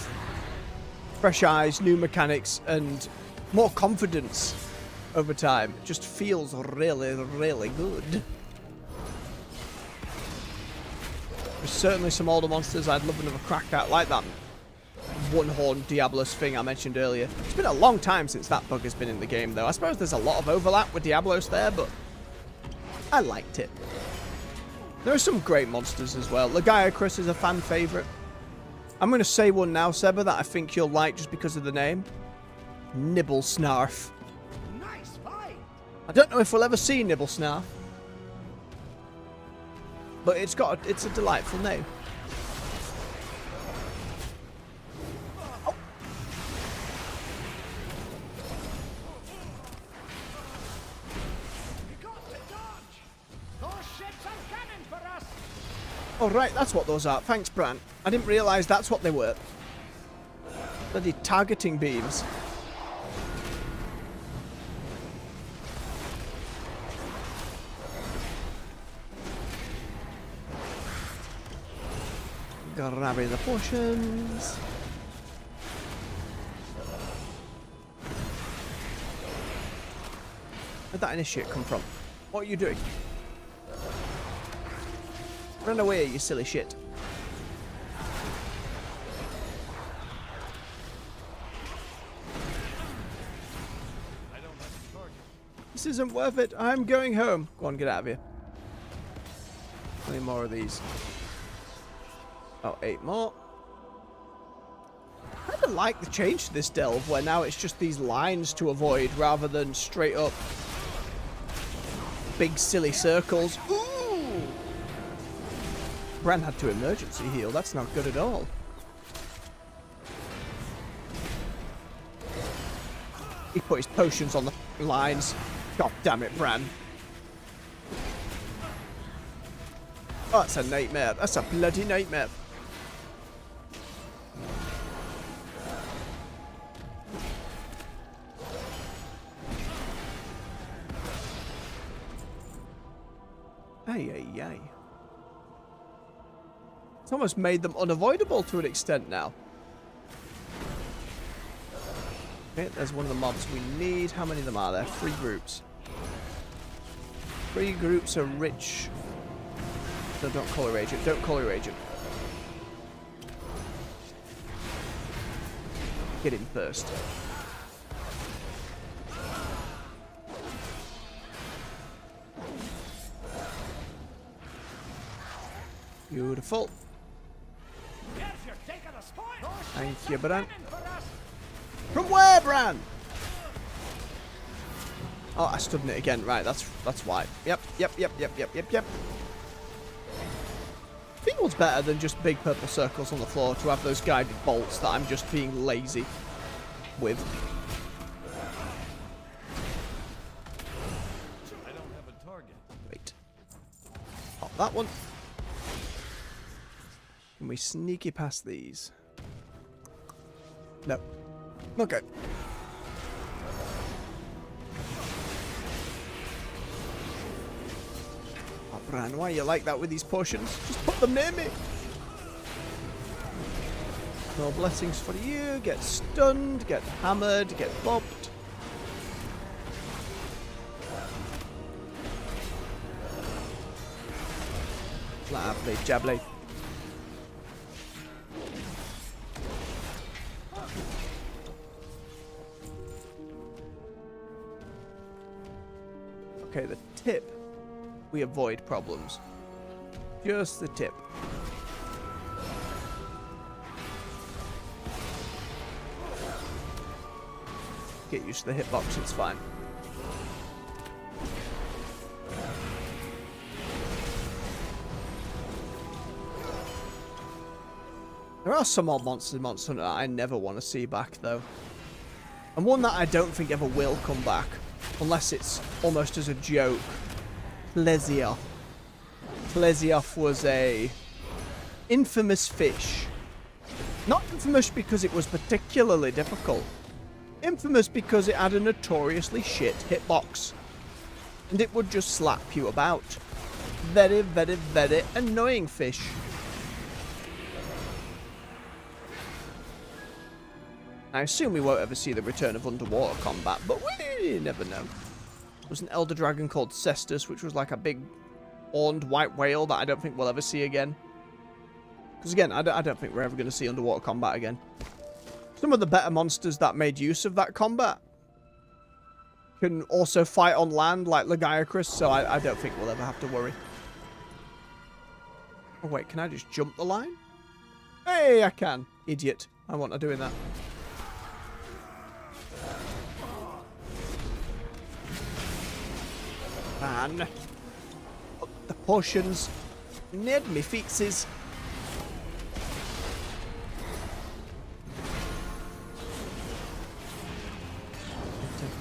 fresh eyes, new mechanics, and more confidence over time. It just feels really, really good. There's certainly some older monsters I'd love another crack at, like that one-horned Diablos thing I mentioned earlier. It's been a long time since that bug has been in the game, though. I suppose there's a lot of overlap with Diablos there, but I liked it. There are some great monsters as well. Lagiacrus is a fan favourite. I'm going to say one now, Seba, that I think you'll like just because of the name. Nibblesnarf. Nice fight. I don't know if we'll ever see Nibblesnarf, but it's a delightful name. Oh, right, that's what those are. Thanks, Bran. I didn't realise that's what they were. Bloody targeting beams. Grabbing the potions. Where'd that initiate come from? What are you doing? Run away, you silly shit. This isn't worth it. I'm going home. Go on, get out of here. How many more of these? Oh, 8 more. I kind of like the change to this delve where now it's just these lines to avoid rather than straight up big silly circles. Ooh! Bran had to emergency heal. That's not good at all. He put his potions on the lines. God damn it, Bran. Oh, that's a nightmare. That's a bloody nightmare. Ay, ay, ay. It's almost made them unavoidable to an extent now. Okay, there's one of the mobs we need. How many of them are there? 3 groups. 3 groups are rich. No, don't color agent. Don't color agent. Get in first. Beautiful. Thank you, Bran. From where, Bran? Oh, I stood in it again. Right, that's why. Yep. Feels better than just big purple circles on the floor to have those guided bolts that I'm just being lazy with. I don't have a target. Wait. Pop that one. Can we sneaky past these? No. Okay. Oh, Bran, why are you like that with these potions? Just put them near me. No blessings for you. Get stunned, get hammered, get bopped. Lovely jabbly. Okay, the tip. We avoid problems. Just the tip. Get used to the hitbox, it's fine. There are some odd monsters in Monster Hunter that I never want to see back, though. And one that I don't think ever will come back. Unless it's almost as a joke. Plesioth. Plesioth was a infamous fish. Not infamous because it was particularly difficult. Infamous because it had a notoriously shit hitbox. And it would just slap you about. Very, very, very annoying fish. I assume we won't ever see the return of underwater combat, but we never know. There was an elder dragon called Cestus, which was like a big horned white whale that I don't think we'll ever see again. Because again, I don't think we're ever going to see underwater combat again. Some of the better monsters that made use of that combat can also fight on land, like Lagiacrus, so I don't think we'll ever have to worry. Oh wait, can I just jump the line? Hey, I can. Idiot. I want to doing that. Man. The potions. Need me fixes.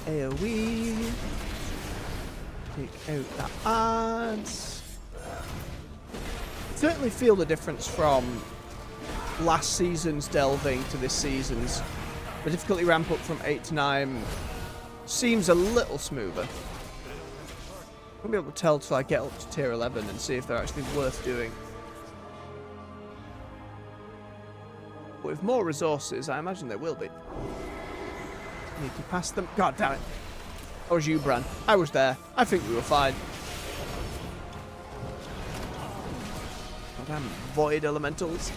AoE. Take out that adds. Certainly feel the difference from last season's delving to this season's. The difficulty ramp up from 8 to 9 seems a little smoother. I won't be able to tell till I get up to tier 11 and see if they're actually worth doing. But with more resources, I imagine there will be. Sneaky past them. God damn it. That was you, Bran. I was there. I think we were fine. Goddamn void elementals.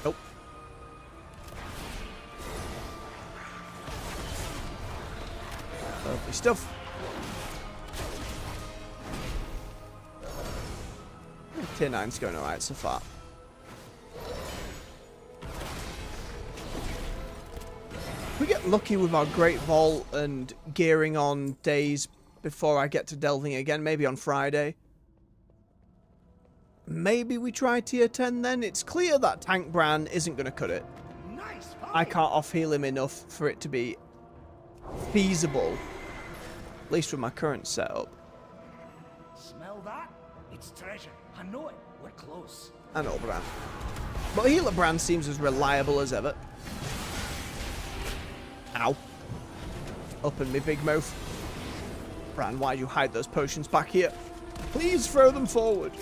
Nope. Lovely stuff. Tier 9's going alright so far. We get lucky with our Great Vault and gearing on days before I get to delving again, maybe on Friday. Maybe we try tier 10 then. It's clear that Tank Bran isn't going to cut it. Nice I can't off-heal him enough for it to be feasible, at least with my current setup. Smell that? It's treasure. I know it. We're close. I know Bran. But Healer Bran seems as reliable as ever. Ow. Open me big mouth. Bran, why'd you hide those potions back here? Please throw them forward.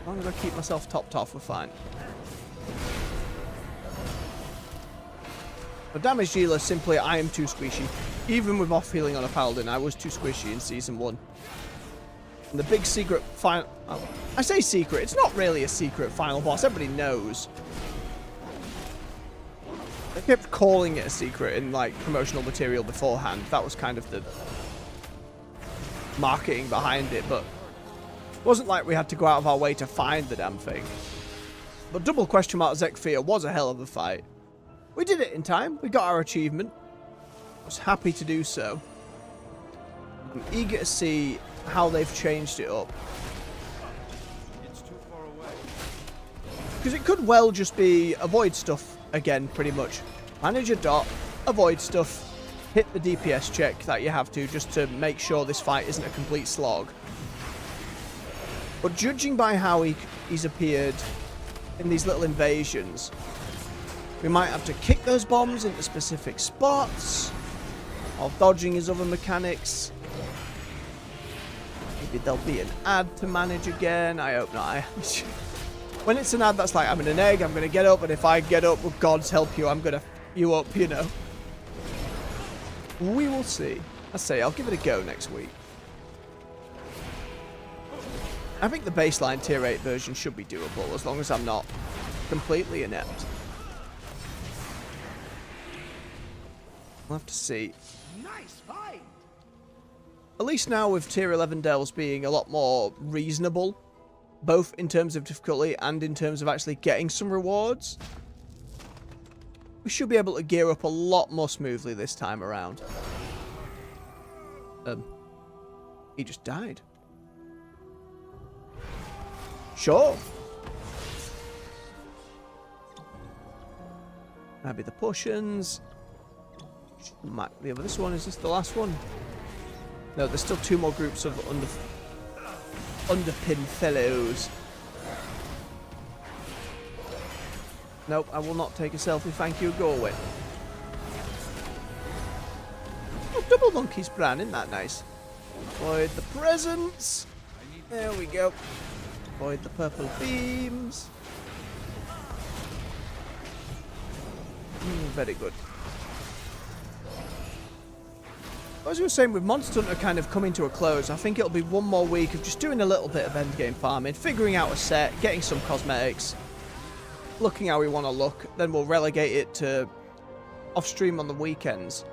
As long as I keep myself topped off, we're fine. The damage dealer, simply, I am too squishy. Even with off-healing on a paladin, I was too squishy in Season 1. And the big secret final... Oh, I say secret, it's not really a secret final boss, everybody knows. They kept calling it a secret in, like, promotional material beforehand. That was kind of the marketing behind it, but it wasn't like we had to go out of our way to find the damn thing. But double question mark Zekfir was a hell of a fight. We did it in time. We got our achievement. I was happy to do so. I'm eager to see how they've changed it up. It's too far away. Because it could well just be avoid stuff again, pretty much. Manage a dot, avoid stuff, hit the DPS check that you have to just to make sure this fight isn't a complete slog. But judging by how he's appeared in these little invasions, we might have to kick those bombs into specific spots, while dodging his other mechanics. Maybe there'll be an ad to manage again. I hope not. When it's an ad that's like, I'm in an egg, I'm going to get up, and if I get up, with God's help you, I'm going to f you up, you know. We will see. I say, I'll give it a go next week. I think the baseline tier 8 version should be doable, as long as I'm not completely inept. We'll have to see. Nice fight. At least now with tier 11 delves being a lot more reasonable, both in terms of difficulty and in terms of actually getting some rewards, we should be able to gear up a lot more smoothly this time around. He just died. Sure. Maybe the potions. This one, is this the last one? No, there's still 2 more groups of underpin fellows. Nope, I will not take a selfie, thank you, go away. Oh, double monkeys, Bran, isn't that nice? Avoid the presents. There we go. Avoid the purple beams. Very good. As we were saying, with Monster Hunter kind of coming to a close, I think it'll be one more week of just doing a little bit of endgame farming, figuring out a set, getting some cosmetics, looking how we want to look, then we'll relegate it to off-stream on the weekends.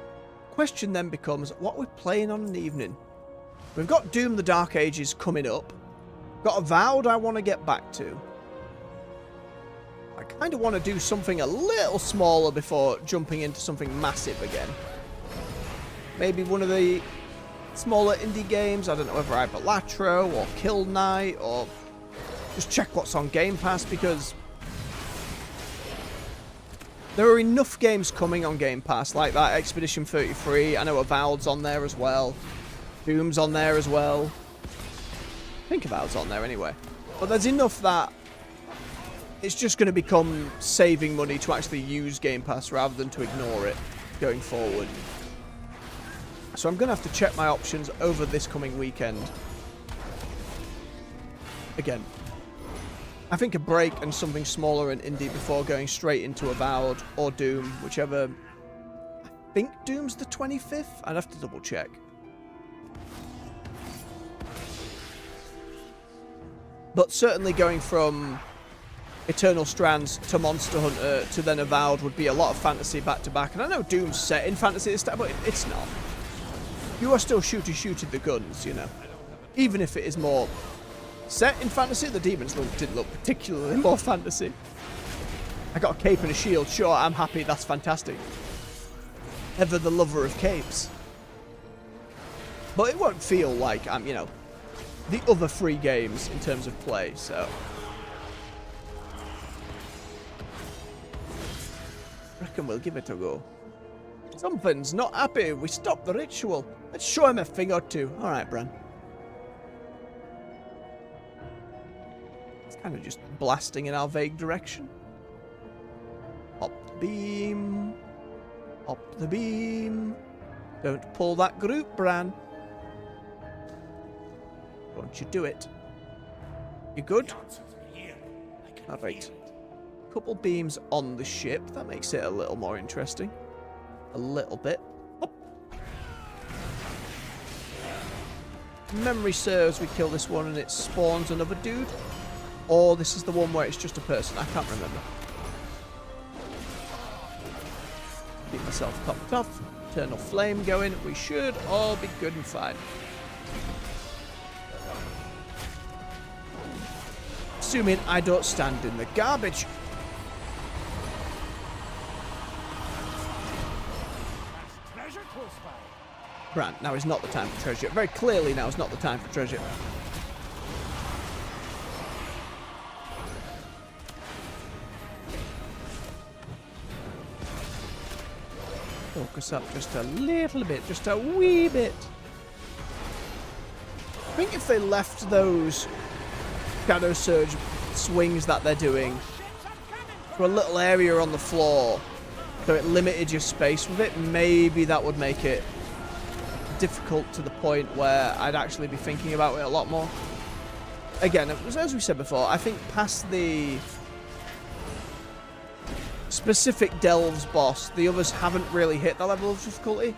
Question then becomes, what we're playing on an evening. We've got Doom the Dark Ages coming up. Got Avowed I want to get back to. I kind of want to do something a little smaller before jumping into something massive again. Maybe one of the smaller indie games. I don't know whether Ibalatro or Kill Knight, or just check what's on Game Pass, because there are enough games coming on Game Pass, like that Expedition 33. I know Avowed's on there as well. Doom's on there as well. I think Avowed's on there anyway. But there's enough that it's just going to become saving money to actually use Game Pass rather than to ignore it going forward. So I'm going to have to check my options over this coming weekend. again, I think a break and something smaller and indie before going straight into Avowed or Doom, whichever. I think Doom's the 25th. I'd have to double check. But certainly going from Eternal Strands to Monster Hunter to then Avowed would be a lot of fantasy back to back. And I know Doom's set in fantasy this time, but it's not. You are still shooting the guns, you know. Even if it is more set in fantasy, the demons didn't look particularly more fantasy. I got a cape and a shield. Sure, I'm happy. That's fantastic. Ever the lover of capes. But it won't feel like I'm, you know, the other 3 games in terms of play, so. Reckon we'll give it a go. Something's not happy. We stopped the ritual. Let's show him a thing or two. Alright, Bran. It's kind of just blasting in our vague direction. Pop the beam. Pop the beam. Don't pull that group, Bran. Don't you do it. You good? Alright. Couple beams on the ship. That makes it a little more interesting. A little bit. Oh. Memory serves, we kill this one and it spawns another dude. Or this is the one where it's just a person. I can't remember. Keep myself topped off. Eternal flame going. We should all be good and fine. Assuming I don't stand in the garbage. Bran, now is not the time for treasure. Very clearly now is not the time for treasure. Focus up just a little bit, just a wee bit. I think if they left those Shadow Surge swings that they're doing to a little area on the floor, so it limited your space with it, maybe that would make it difficult to the point where I'd actually be thinking about it a lot more. Again, as we said before, I think past the specific Delves boss, the others haven't really hit that level of difficulty.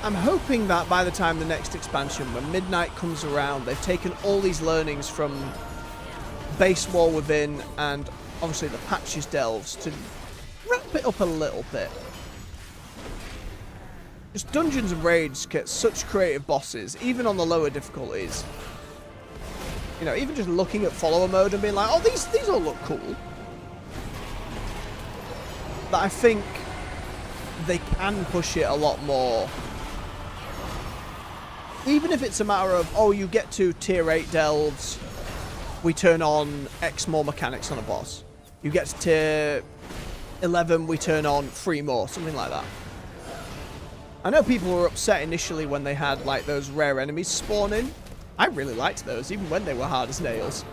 I'm hoping that by the time the next expansion, when Midnight comes around, they've taken all these learnings from Base War Within and obviously the Patches Delves to wrap it up a little bit. Just Dungeons and Raids get such creative bosses, even on the lower difficulties. You know, even just looking at follower mode and being like, oh, these all look cool. That I think they can push it a lot more. Even if it's a matter of, oh, you get to tier 8 delves, we turn on X more mechanics on a boss. You get to tier 11, we turn on 3 more, something like that. I know people were upset initially when they had, like, those rare enemies spawn in. I really liked those, even when they were hard as nails.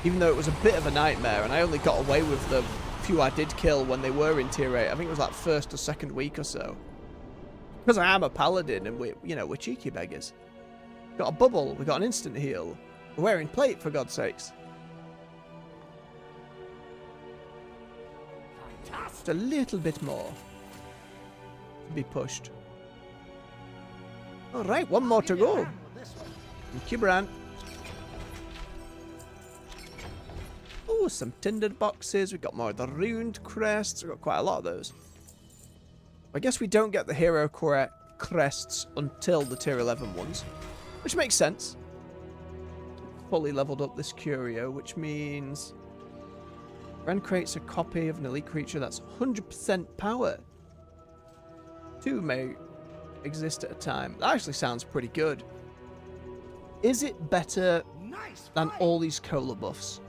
Even though it was a bit of a nightmare, and I only got away with the few I did kill when they were in tier 8. I think it was like first or second week or so. Because I am a paladin, and we're cheeky beggars. Got a bubble, we got an instant heal. We're wearing plate, for God's sakes. Just a little bit more to be pushed. Alright, one more to go. Thank you, Bran. Oh, some tindered boxes. We've got more of the ruined crests. We've got quite a lot of those. I guess we don't get the hero crests until the tier 11 ones, which makes sense. Fully leveled up this curio, which means Bran creates a copy of an elite creature that's 100% power. 2 may exist at a time. That actually sounds pretty good. Is it better than all these cola buffs?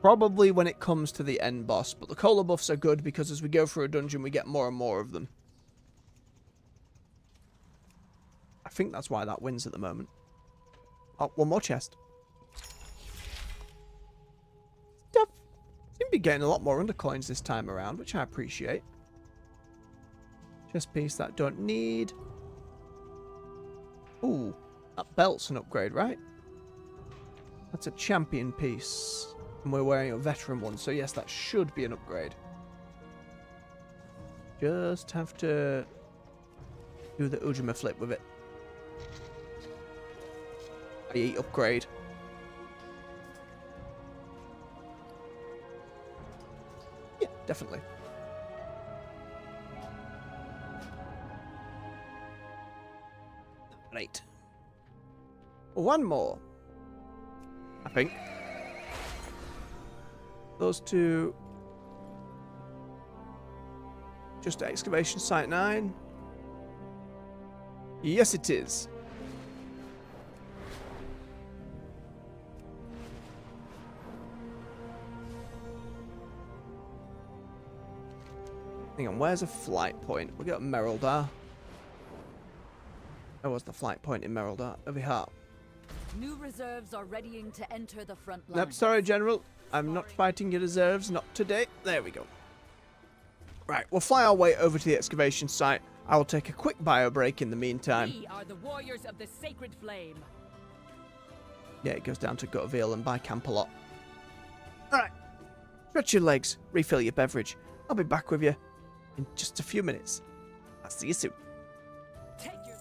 Probably when it comes to the end boss, but the cola buffs are good because as we go through a dungeon we get more and more of them. I think that's why that wins at the moment. Oh, one more chest. Stuff. Seem to be getting a lot more undercoins this time around, which I appreciate. Chest piece that I don't need. Ooh, that belt's an upgrade, right? That's a champion piece. And we're wearing a veteran one, so yes, that should be an upgrade. Just have to do the Ujima flip with it. I.e. upgrade. Yeah, definitely. Right. One more. I think. Those two. Just excavation site 9. Yes, it is. Hang on, where's a flight point? We got Merildar. Where was the flight point in Merildar? Over here. New reserves are readying to enter the front line. Nope, sorry, General. I'm not fighting your reserves, not today. There we go. Right, we'll fly our way over to the excavation site. I will take a quick bio break in the meantime. We are the warriors of the sacred flame. Yeah, it goes down to Guttaville and buy camp a lot. Alright. Stretch your legs, refill your beverage. I'll be back with you in just a few minutes. I'll see you soon. Take your...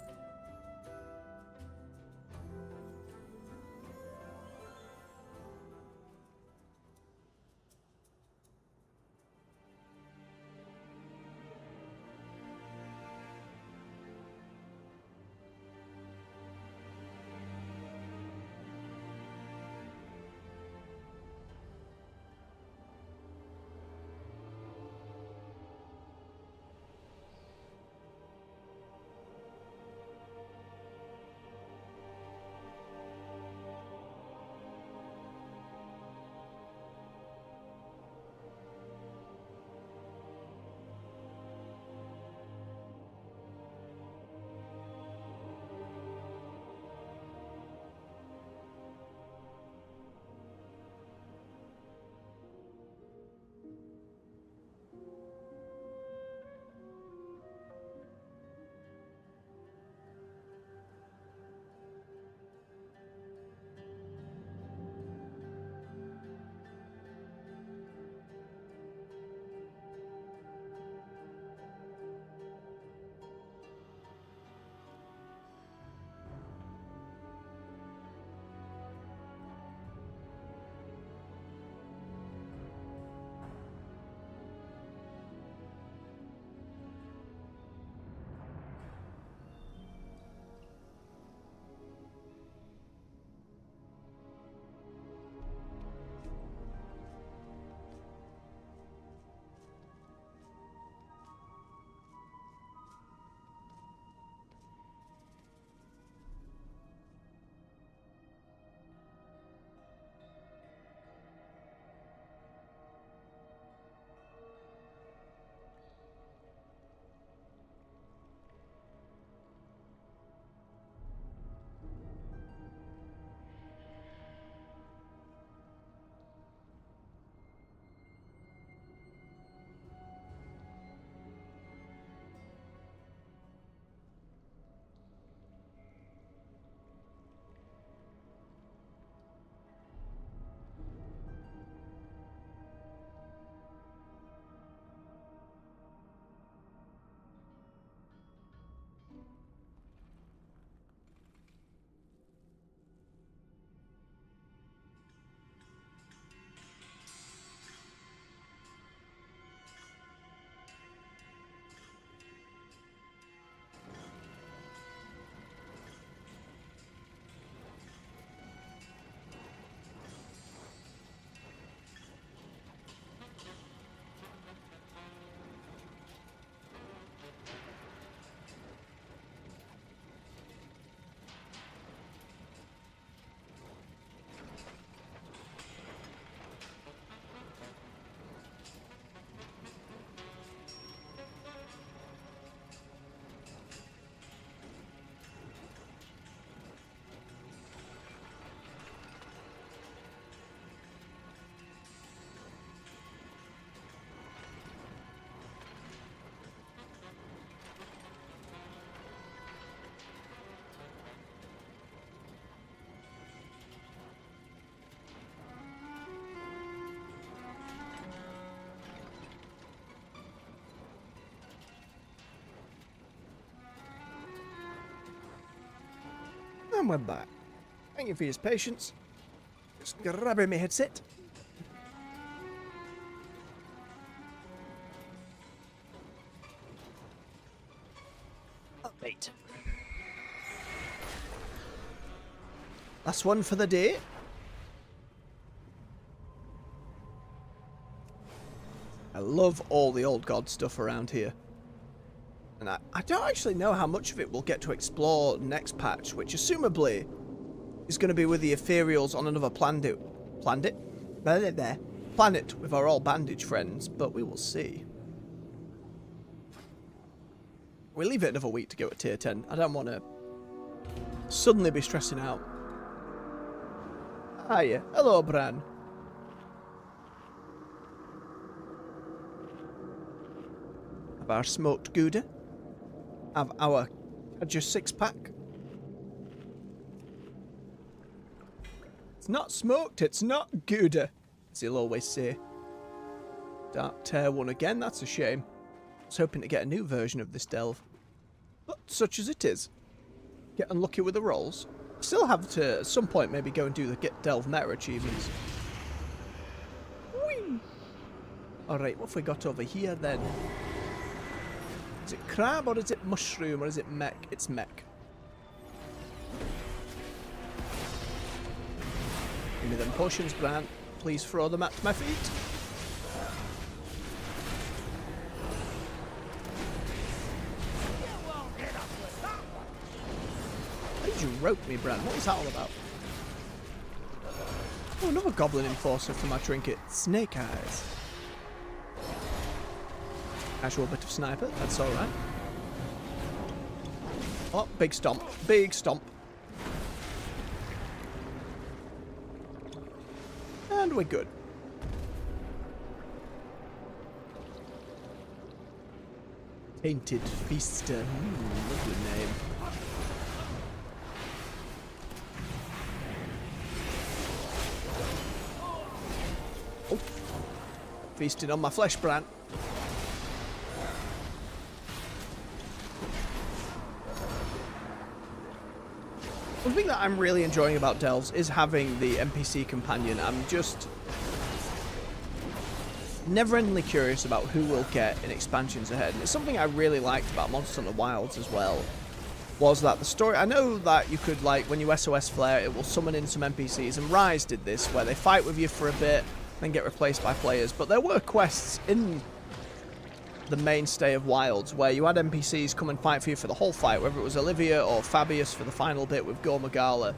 And we're back. Thank you for your patience. Just grabbing my headset. Update. Last one for the day. I love all the old god stuff around here. And I don't actually know how much of it we'll get to explore next patch, which assumably is going to be with the Ethereals on another planet with our old bandage friends, but we will see. We leave it another week to go at tier 10. I don't want to suddenly be stressing out. Hiya. Hello, Bran. Have our smoked Gouda. Have our just 6-pack. It's not smoked, it's not Gouda, as he'll always say. Dark Tear one again, that's a shame. I was hoping to get a new version of this delve. But such as it is. Get unlucky with the rolls. Still have to, at some point, maybe go and do the Get Delve meta achievements. Whee! Alright, what have we got over here then? Is it crab or is it mushroom or is it mech? It's mech. Give me them potions, Bran. Please throw them at my feet. Why did you rope me, Bran? What was that all about? Oh, another goblin enforcer for my trinket. Snake eyes. Casual bit of sniper, that's alright. Oh, big stomp. Big stomp. And we're good. Tainted Feaster. Lovely name. Oh. Feasting on my flesh, Bran. One thing that I'm really enjoying about Delves is having the NPC companion. I'm just never-endingly curious about who we'll get in expansions ahead. And it's something I really liked about Monster Hunter Wilds as well, was that the story... I know that you could, like, when you SOS Flare, it will summon in some NPCs, and Rise did this, where they fight with you for a bit, then get replaced by players. But there were quests in the mainstay of Wilds where you had NPCs come and fight for you for the whole fight, whether it was Olivia or Fabius for the final bit with Gormagala.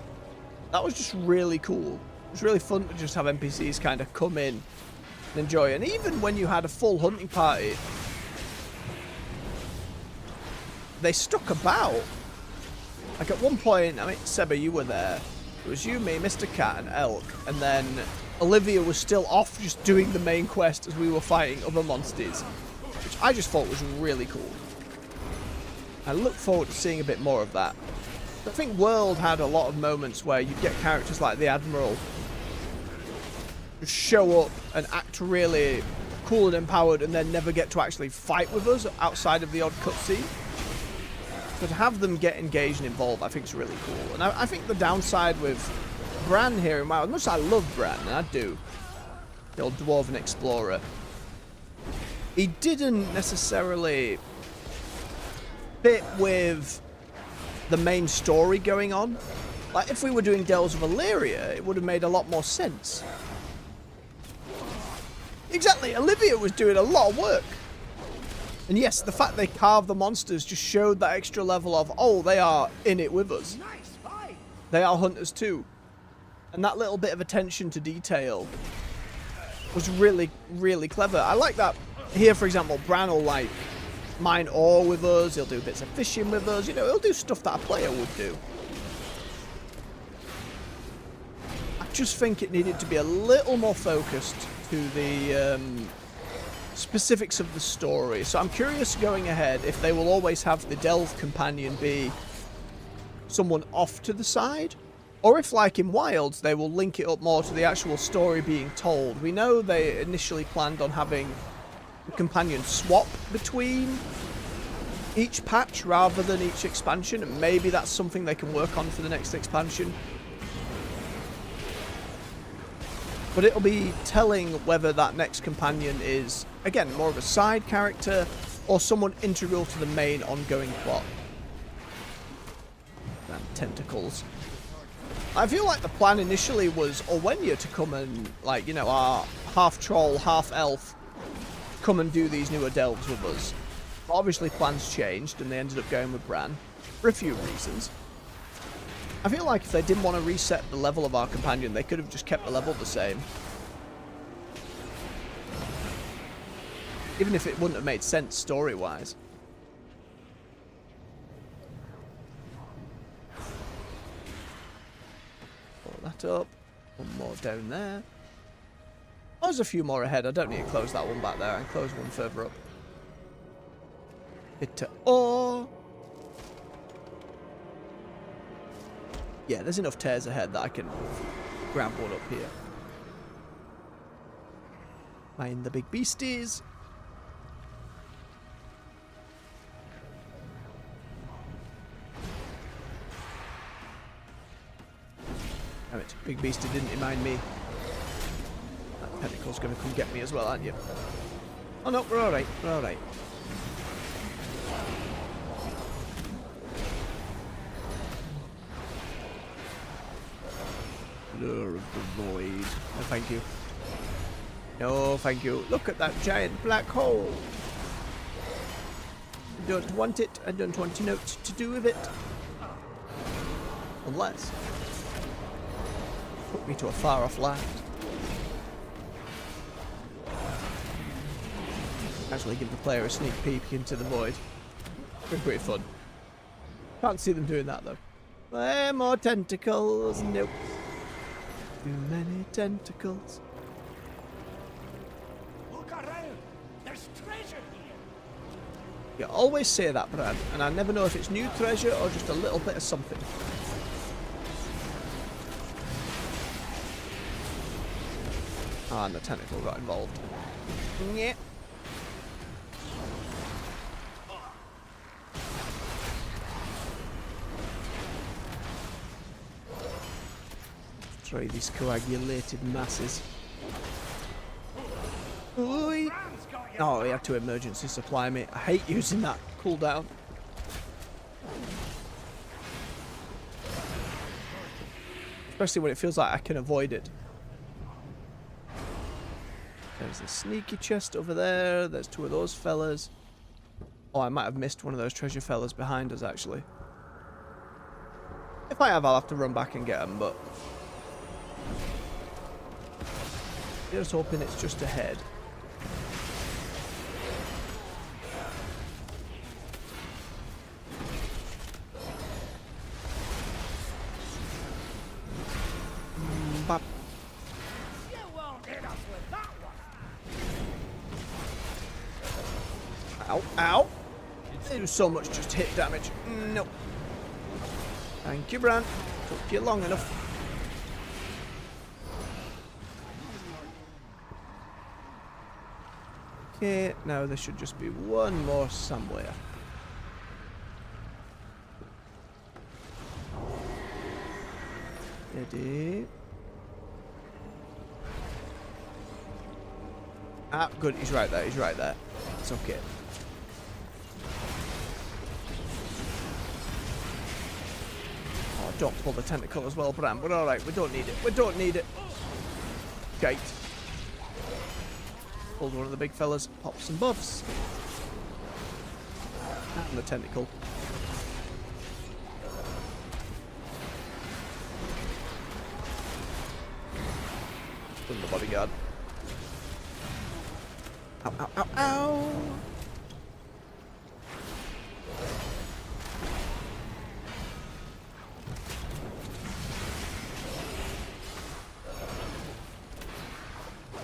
That was just really cool. It was really fun to just have NPCs kind of come in and enjoy. And even when you had a full hunting party, they stuck about. Like at one point, I mean, Seba, you were there. It was you, me, Mr. Cat, and Elk. And then Olivia was still off just doing the main quest as we were fighting other monsters, which I just thought was really cool. I look forward to seeing a bit more of that. I think World had a lot of moments where you'd get characters like the Admiral just show up and act really cool and empowered and then never get to actually fight with us outside of the odd cutscene. So to have them get engaged and involved, I think is really cool. And I think the downside with Bran here in Wild, as much as I love Bran, and I do, the old Dwarven Explorer, he didn't necessarily fit with the main story going on. Like, if we were doing Delves of Illyria, it would have made a lot more sense. Exactly, Olivia was doing a lot of work. And yes, the fact they carved the monsters just showed that extra level of, oh, they are in it with us. Nice fight. They are hunters too. And that little bit of attention to detail was really, really clever. I like that. Here, for example, Bran will, like, mine ore with us. He'll do bits of fishing with us. You know, he'll do stuff that a player would do. I just think it needed to be a little more focused to the specifics of the story. So I'm curious going ahead if they will always have the Delve companion be someone off to the side, or if, like in Wilds, they will link it up more to the actual story being told. We know they initially planned on having the companion swap between each patch rather than each expansion, and maybe that's something they can work on for the next expansion. But it'll be telling whether that next companion is, again, more of a side character or someone integral to the main ongoing plot. Damn tentacles. I feel like the plan initially was Orwenya to come and, like, you know, our half troll, half elf, come and do these newer delves with us. But obviously plans changed and they ended up going with Bran for a few reasons. I feel like if they didn't want to reset the level of our companion, they could have just kept the level the same. Even if it wouldn't have made sense story-wise. Pull that up. One more down there. Oh, there's a few more ahead. I don't need to close that one back there. I can close one further up. Hit to ore. Yeah, there's enough tears ahead that I can grab one up here. Find the big beasties. Damn it, big beastie didn't mind me. That tentacle's gonna come get me as well, aren't you? Oh no, we're alright, we're alright. Lure of the void. No, thank you. No, thank you. Look at that giant black hole. I don't want it. I don't want to know what to do with it. Unless... put me to a far off land. Actually give the player a sneak peek into the void. Been pretty fun. Can't see them doing that though. More tentacles. Nope. Too many tentacles. Look around. There's treasure here. You always say that, Brad, and I never know if it's new treasure or just a little bit of something. Ah, and the tentacle got involved. Yeah. Try these coagulated masses. Ooh. Oh, he had to emergency supply me. I hate using that cooldown. Especially when it feels like I can avoid it. There's a sneaky chest over there. There's two of those fellas. Oh, I might have missed one of those treasure fellas behind us, actually. If I have, I'll have to run back and get them, but... here's hoping it's just ahead. Bop. You won't hit us with that one. Ow, ow. They do so much just hit damage. No. Thank you, Bran. Took you long enough. Okay, now there should just be one more somewhere. Ready. Ah, good, he's right there, he's right there. It's okay. Oh, don't pull the tentacle as well, Bram. We're alright, we don't need it. We don't need it. Gate. Pulled one of the big fellas, pop some buffs. And the tentacle. From the bodyguard. Ow, ow, ow, ow!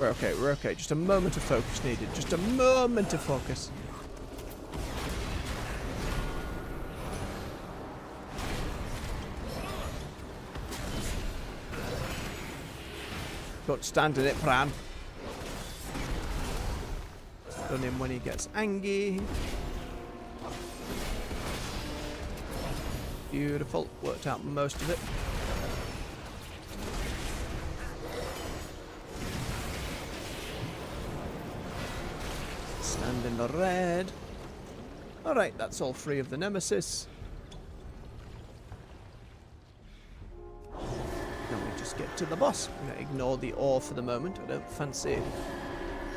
We're okay, we're okay. Just a moment of focus needed. Just a moment of focus. Don't stand in it, Bran. Stun him when he gets angry. Beautiful. Worked out most of it. Stand in the red. Alright, that's all three of the Nemesis. Now we just get to the boss. I'm going to ignore the ore for the moment. I don't fancy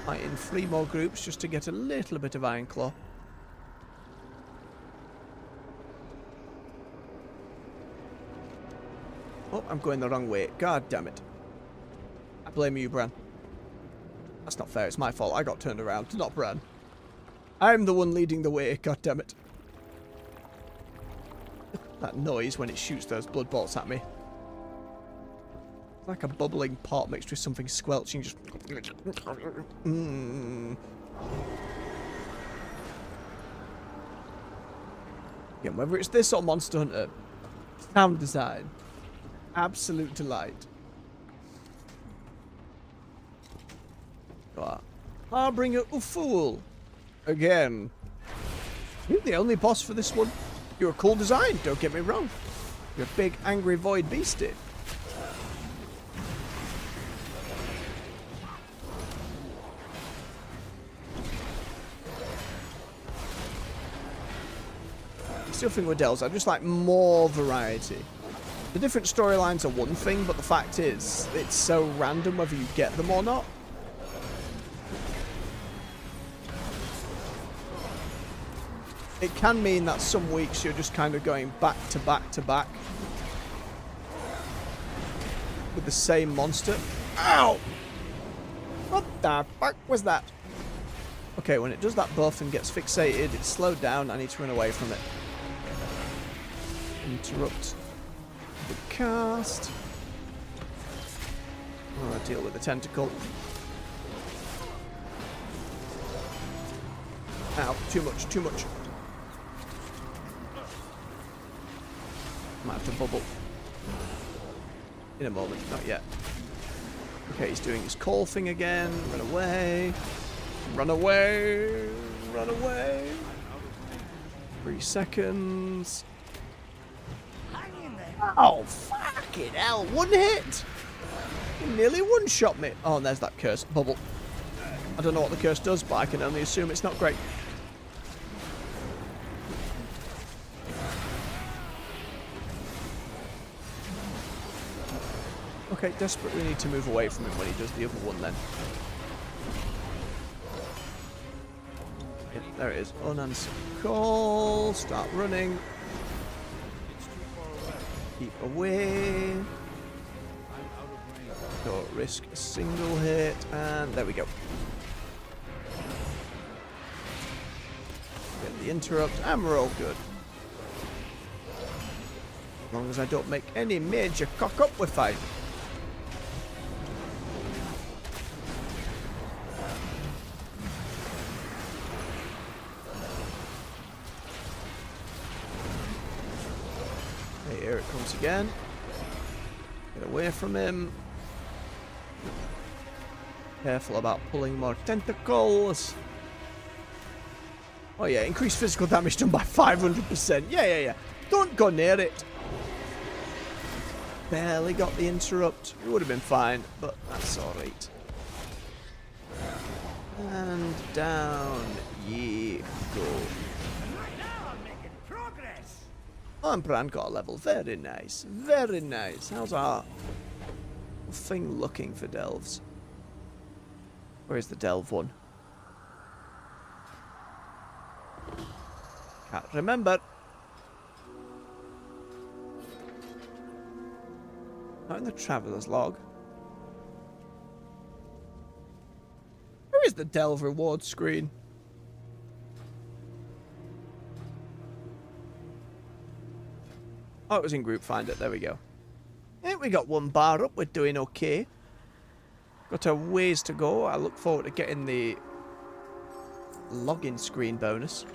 fighting 3 more groups just to get a little bit of Iron Claw. Oh, I'm going the wrong way. God damn it. I blame you, Bran. That's not fair. It's my fault. I got turned around, not Bran. I'm the one leading the way. God damn it. That noise when it shoots those blood bolts at me. It's like a bubbling pot mixed with something squelching. Just... Yeah, whether it's this or Monster Hunter, sound design. Absolute delight. Harbinger of Fool. Again. You're the only boss for this one. You're a cool design, don't get me wrong. You're a big angry void beastie. Still think with Delves, I just like more variety. The different storylines are one thing, but the fact is, it's so random whether you get them or not. It can mean that some weeks you're just kind of going back to back to back with the same monster. Ow! What the fuck was that? Okay, when it does that buff and gets fixated, it's slowed down. I need to run away from it. Interrupt the cast. Oh, deal with the tentacle. Ow, too much, too much. Might have to bubble. In a moment, not yet. Okay, he's doing his call thing again. Run away. Run away. Run away. 3 seconds. Oh, fucking hell. 1 hit. He nearly one-shot me. Oh, and there's that curse. Bubble. I don't know what the curse does, but I can only assume it's not great. Okay, desperately need to move away from him when he does the other one then. Yep, there it is. Unanswered call. Start running. Keep away. Don't risk a single hit. And there we go. Get the interrupt. And we're all good. As long as I don't make any major cock up, we're fine. Here it comes again. Get away from him. Careful about pulling more tentacles. Oh yeah, increased physical damage done by 500%. Yeah. Don't go near it. Barely got the interrupt. It would have been fine, but that's alright. And down ye go. Oh, and Bran got a level. Very nice. Very nice. How's our thing looking for delves? Where's the delve one? Can't remember. Not in the Traveler's Log. Where is the delve reward screen? Oh, it was in Group Finder. There we go. Yeah, we got 1 bar up. We're doing okay. Got a ways to go. I look forward to getting the login screen bonus.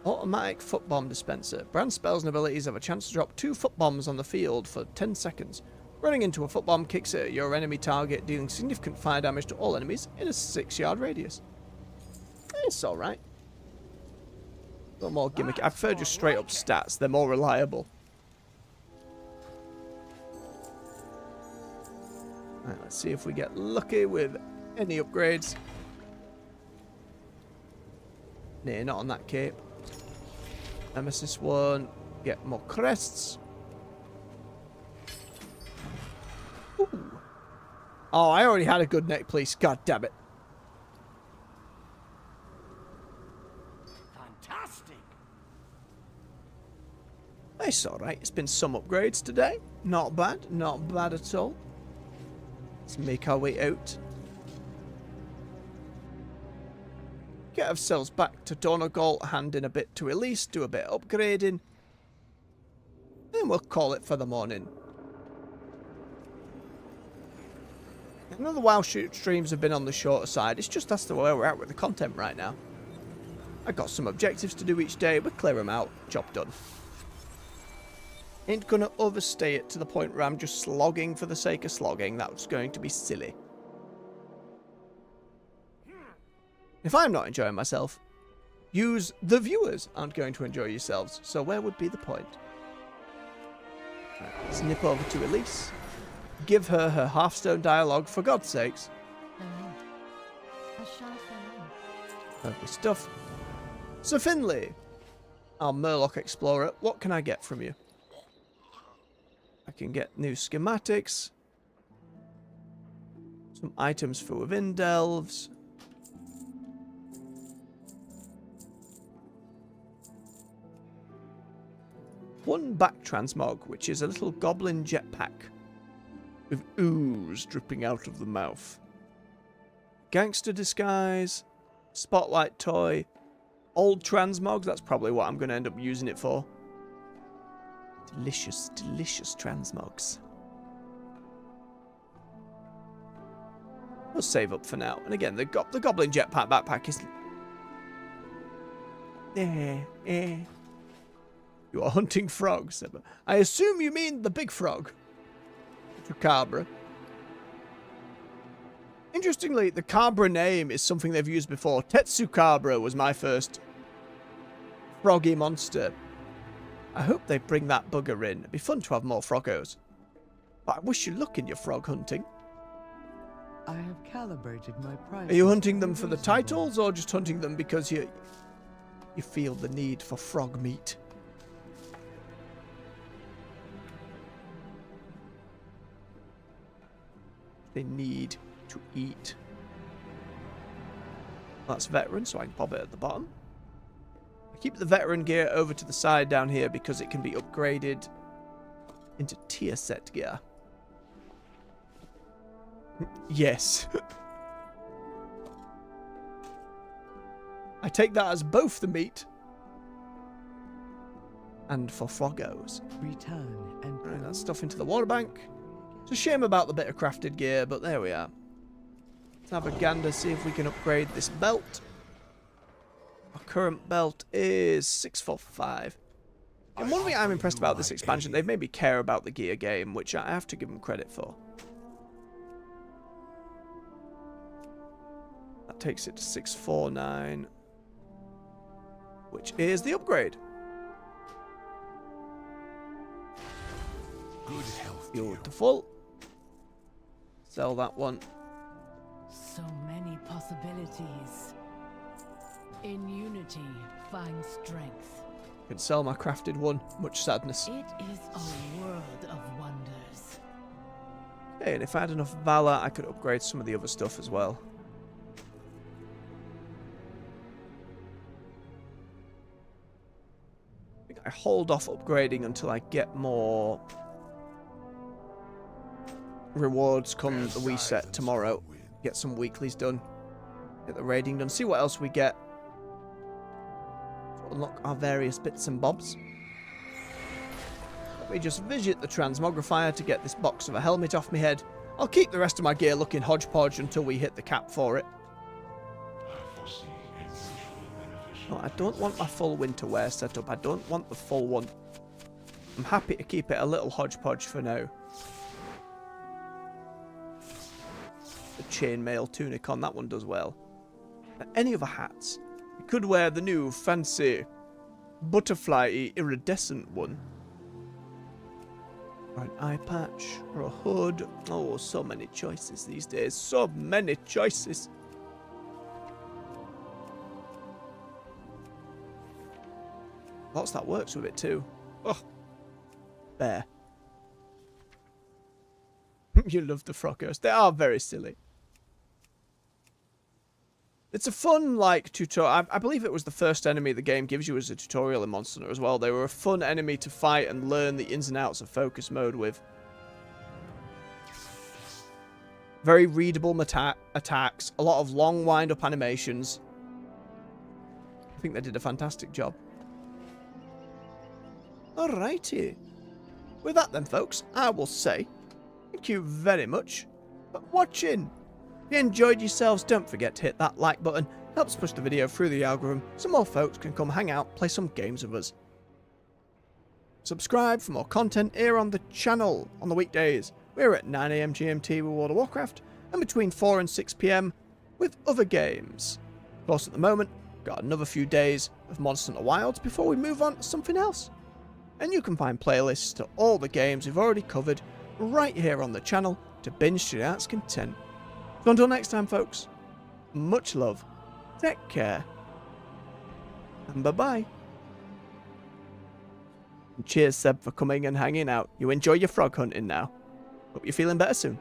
Automatic foot bomb dispenser. Brand spells and abilities have a chance to drop 2 foot bombs on the field for 10 seconds. Running into a foot bomb kicks at your enemy target, dealing significant fire damage to all enemies in a 6-yard radius. It's alright. little more gimmicky. I prefer just straight up stats. They're more reliable. Right, let's see if we get lucky with any upgrades. Nah, not on that cape. Nemesis one. Get more crests. Ooh. Oh, I already had a good neck piece. God damn it. Fantastic. It's alright. It's been some upgrades today. Not bad. Not bad at all. Let's make our way out. Get ourselves back to Donegal, hand in a bit to Elise, do a bit of upgrading. And we'll call it for the morning. Another WoW streams have been on the shorter side. It's just that's the way we're at with the content right now. I got some objectives to do each day. We'll clear them out. Job done. Ain't gonna overstay it to the point where I'm just slogging for the sake of slogging. That's going to be silly. If I'm not enjoying myself, the viewers aren't going to enjoy yourselves. So where would be the point? Right, let's nip over to Elise. Give her her Hearthstone dialogue, for God's sakes. Lovely stuff. So Finley, our Murloc Explorer, what can I get from you? I can get new schematics. Some items for within delves. One back transmog, which is a little goblin jetpack with ooze dripping out of the mouth. Gangster disguise, spotlight toy, old transmogs. That's probably what I'm going to end up using it for. Delicious, delicious transmogs. We'll save up for now. And again, the goblin jetpack backpack is... You are hunting frogs. I assume you mean the big frog. Chupacabra. Interestingly, the Cabra name is something they've used before. Tetsukabra was my first froggy monster. I hope they bring that bugger in. It'd be fun to have more froggos. But I wish you luck in your frog hunting. I have calibrated my price. Are you hunting them for the titles or just hunting them because you feel the need for frog meat? They need to eat. That's veteran, so I can pop it at the bottom. I keep the veteran gear over to the side down here because it can be upgraded into tier set gear. Yes. I take that as both the meat and for froggos. Return and right, that stuff into the water bank. It's a shame about the bit of crafted gear, but there we are. Let's have a gander, see if we can upgrade this belt. Our current belt is 645. And one thing I'm impressed about this expansion, they've made me care about the gear game, which I have to give them credit for. That takes it to 649, which is the upgrade. Good health. Beautiful. Sell that one. So many possibilities. In unity, find strength. Can sell my crafted one. Much sadness. It is a world of wonders. Okay, and if I had enough valor, I could upgrade some of the other stuff as well. I think I hold off upgrading until I get more rewards come the reset tomorrow. Get some weeklies done. Get the raiding done. See what else we get. To unlock our various bits and bobs. Let me just visit the transmogrifier to get this box of a helmet off my head. I'll keep the rest of my gear looking hodgepodge until we hit the cap for it. No, I don't want my full winter wear setup. I don't want the full one. I'm happy to keep it a little hodgepodge for now. The chainmail tunic on that one does well. Any other hats? We could wear the new fancy butterfly iridescent one. Or an eye patch, or a hood. Oh, so many choices these days. So many choices. Lots that works with it too. Oh, bear. You love the froggers. They are very silly. It's a fun, like, tutorial. I believe it was the first enemy the game gives you as a tutorial in Monster Hunter as well. They were a fun enemy to fight and learn the ins and outs of focus mode with. Very readable attacks. A lot of long wind-up animations. I think they did a fantastic job. Alrighty. With that then, folks, I will say thank you very much for watching. If you enjoyed yourselves, don't forget to hit that like button. Helps push the video through the algorithm so more folks can come hang out, play some games with us. Subscribe for more content here on the channel on the weekdays. We're at 9 AM GMT with World of Warcraft and between 4 and 6 PM with other games. Of course, at the moment, got another few days of Monster Hunter Wilds before we move on to something else. And you can find playlists to all the games we've already covered right here on the channel to binge to your heart's content. So until next time, folks, much love, take care, and bye-bye. And cheers, Seb, for coming and hanging out. You enjoy your frog hunting now. Hope you're feeling better soon.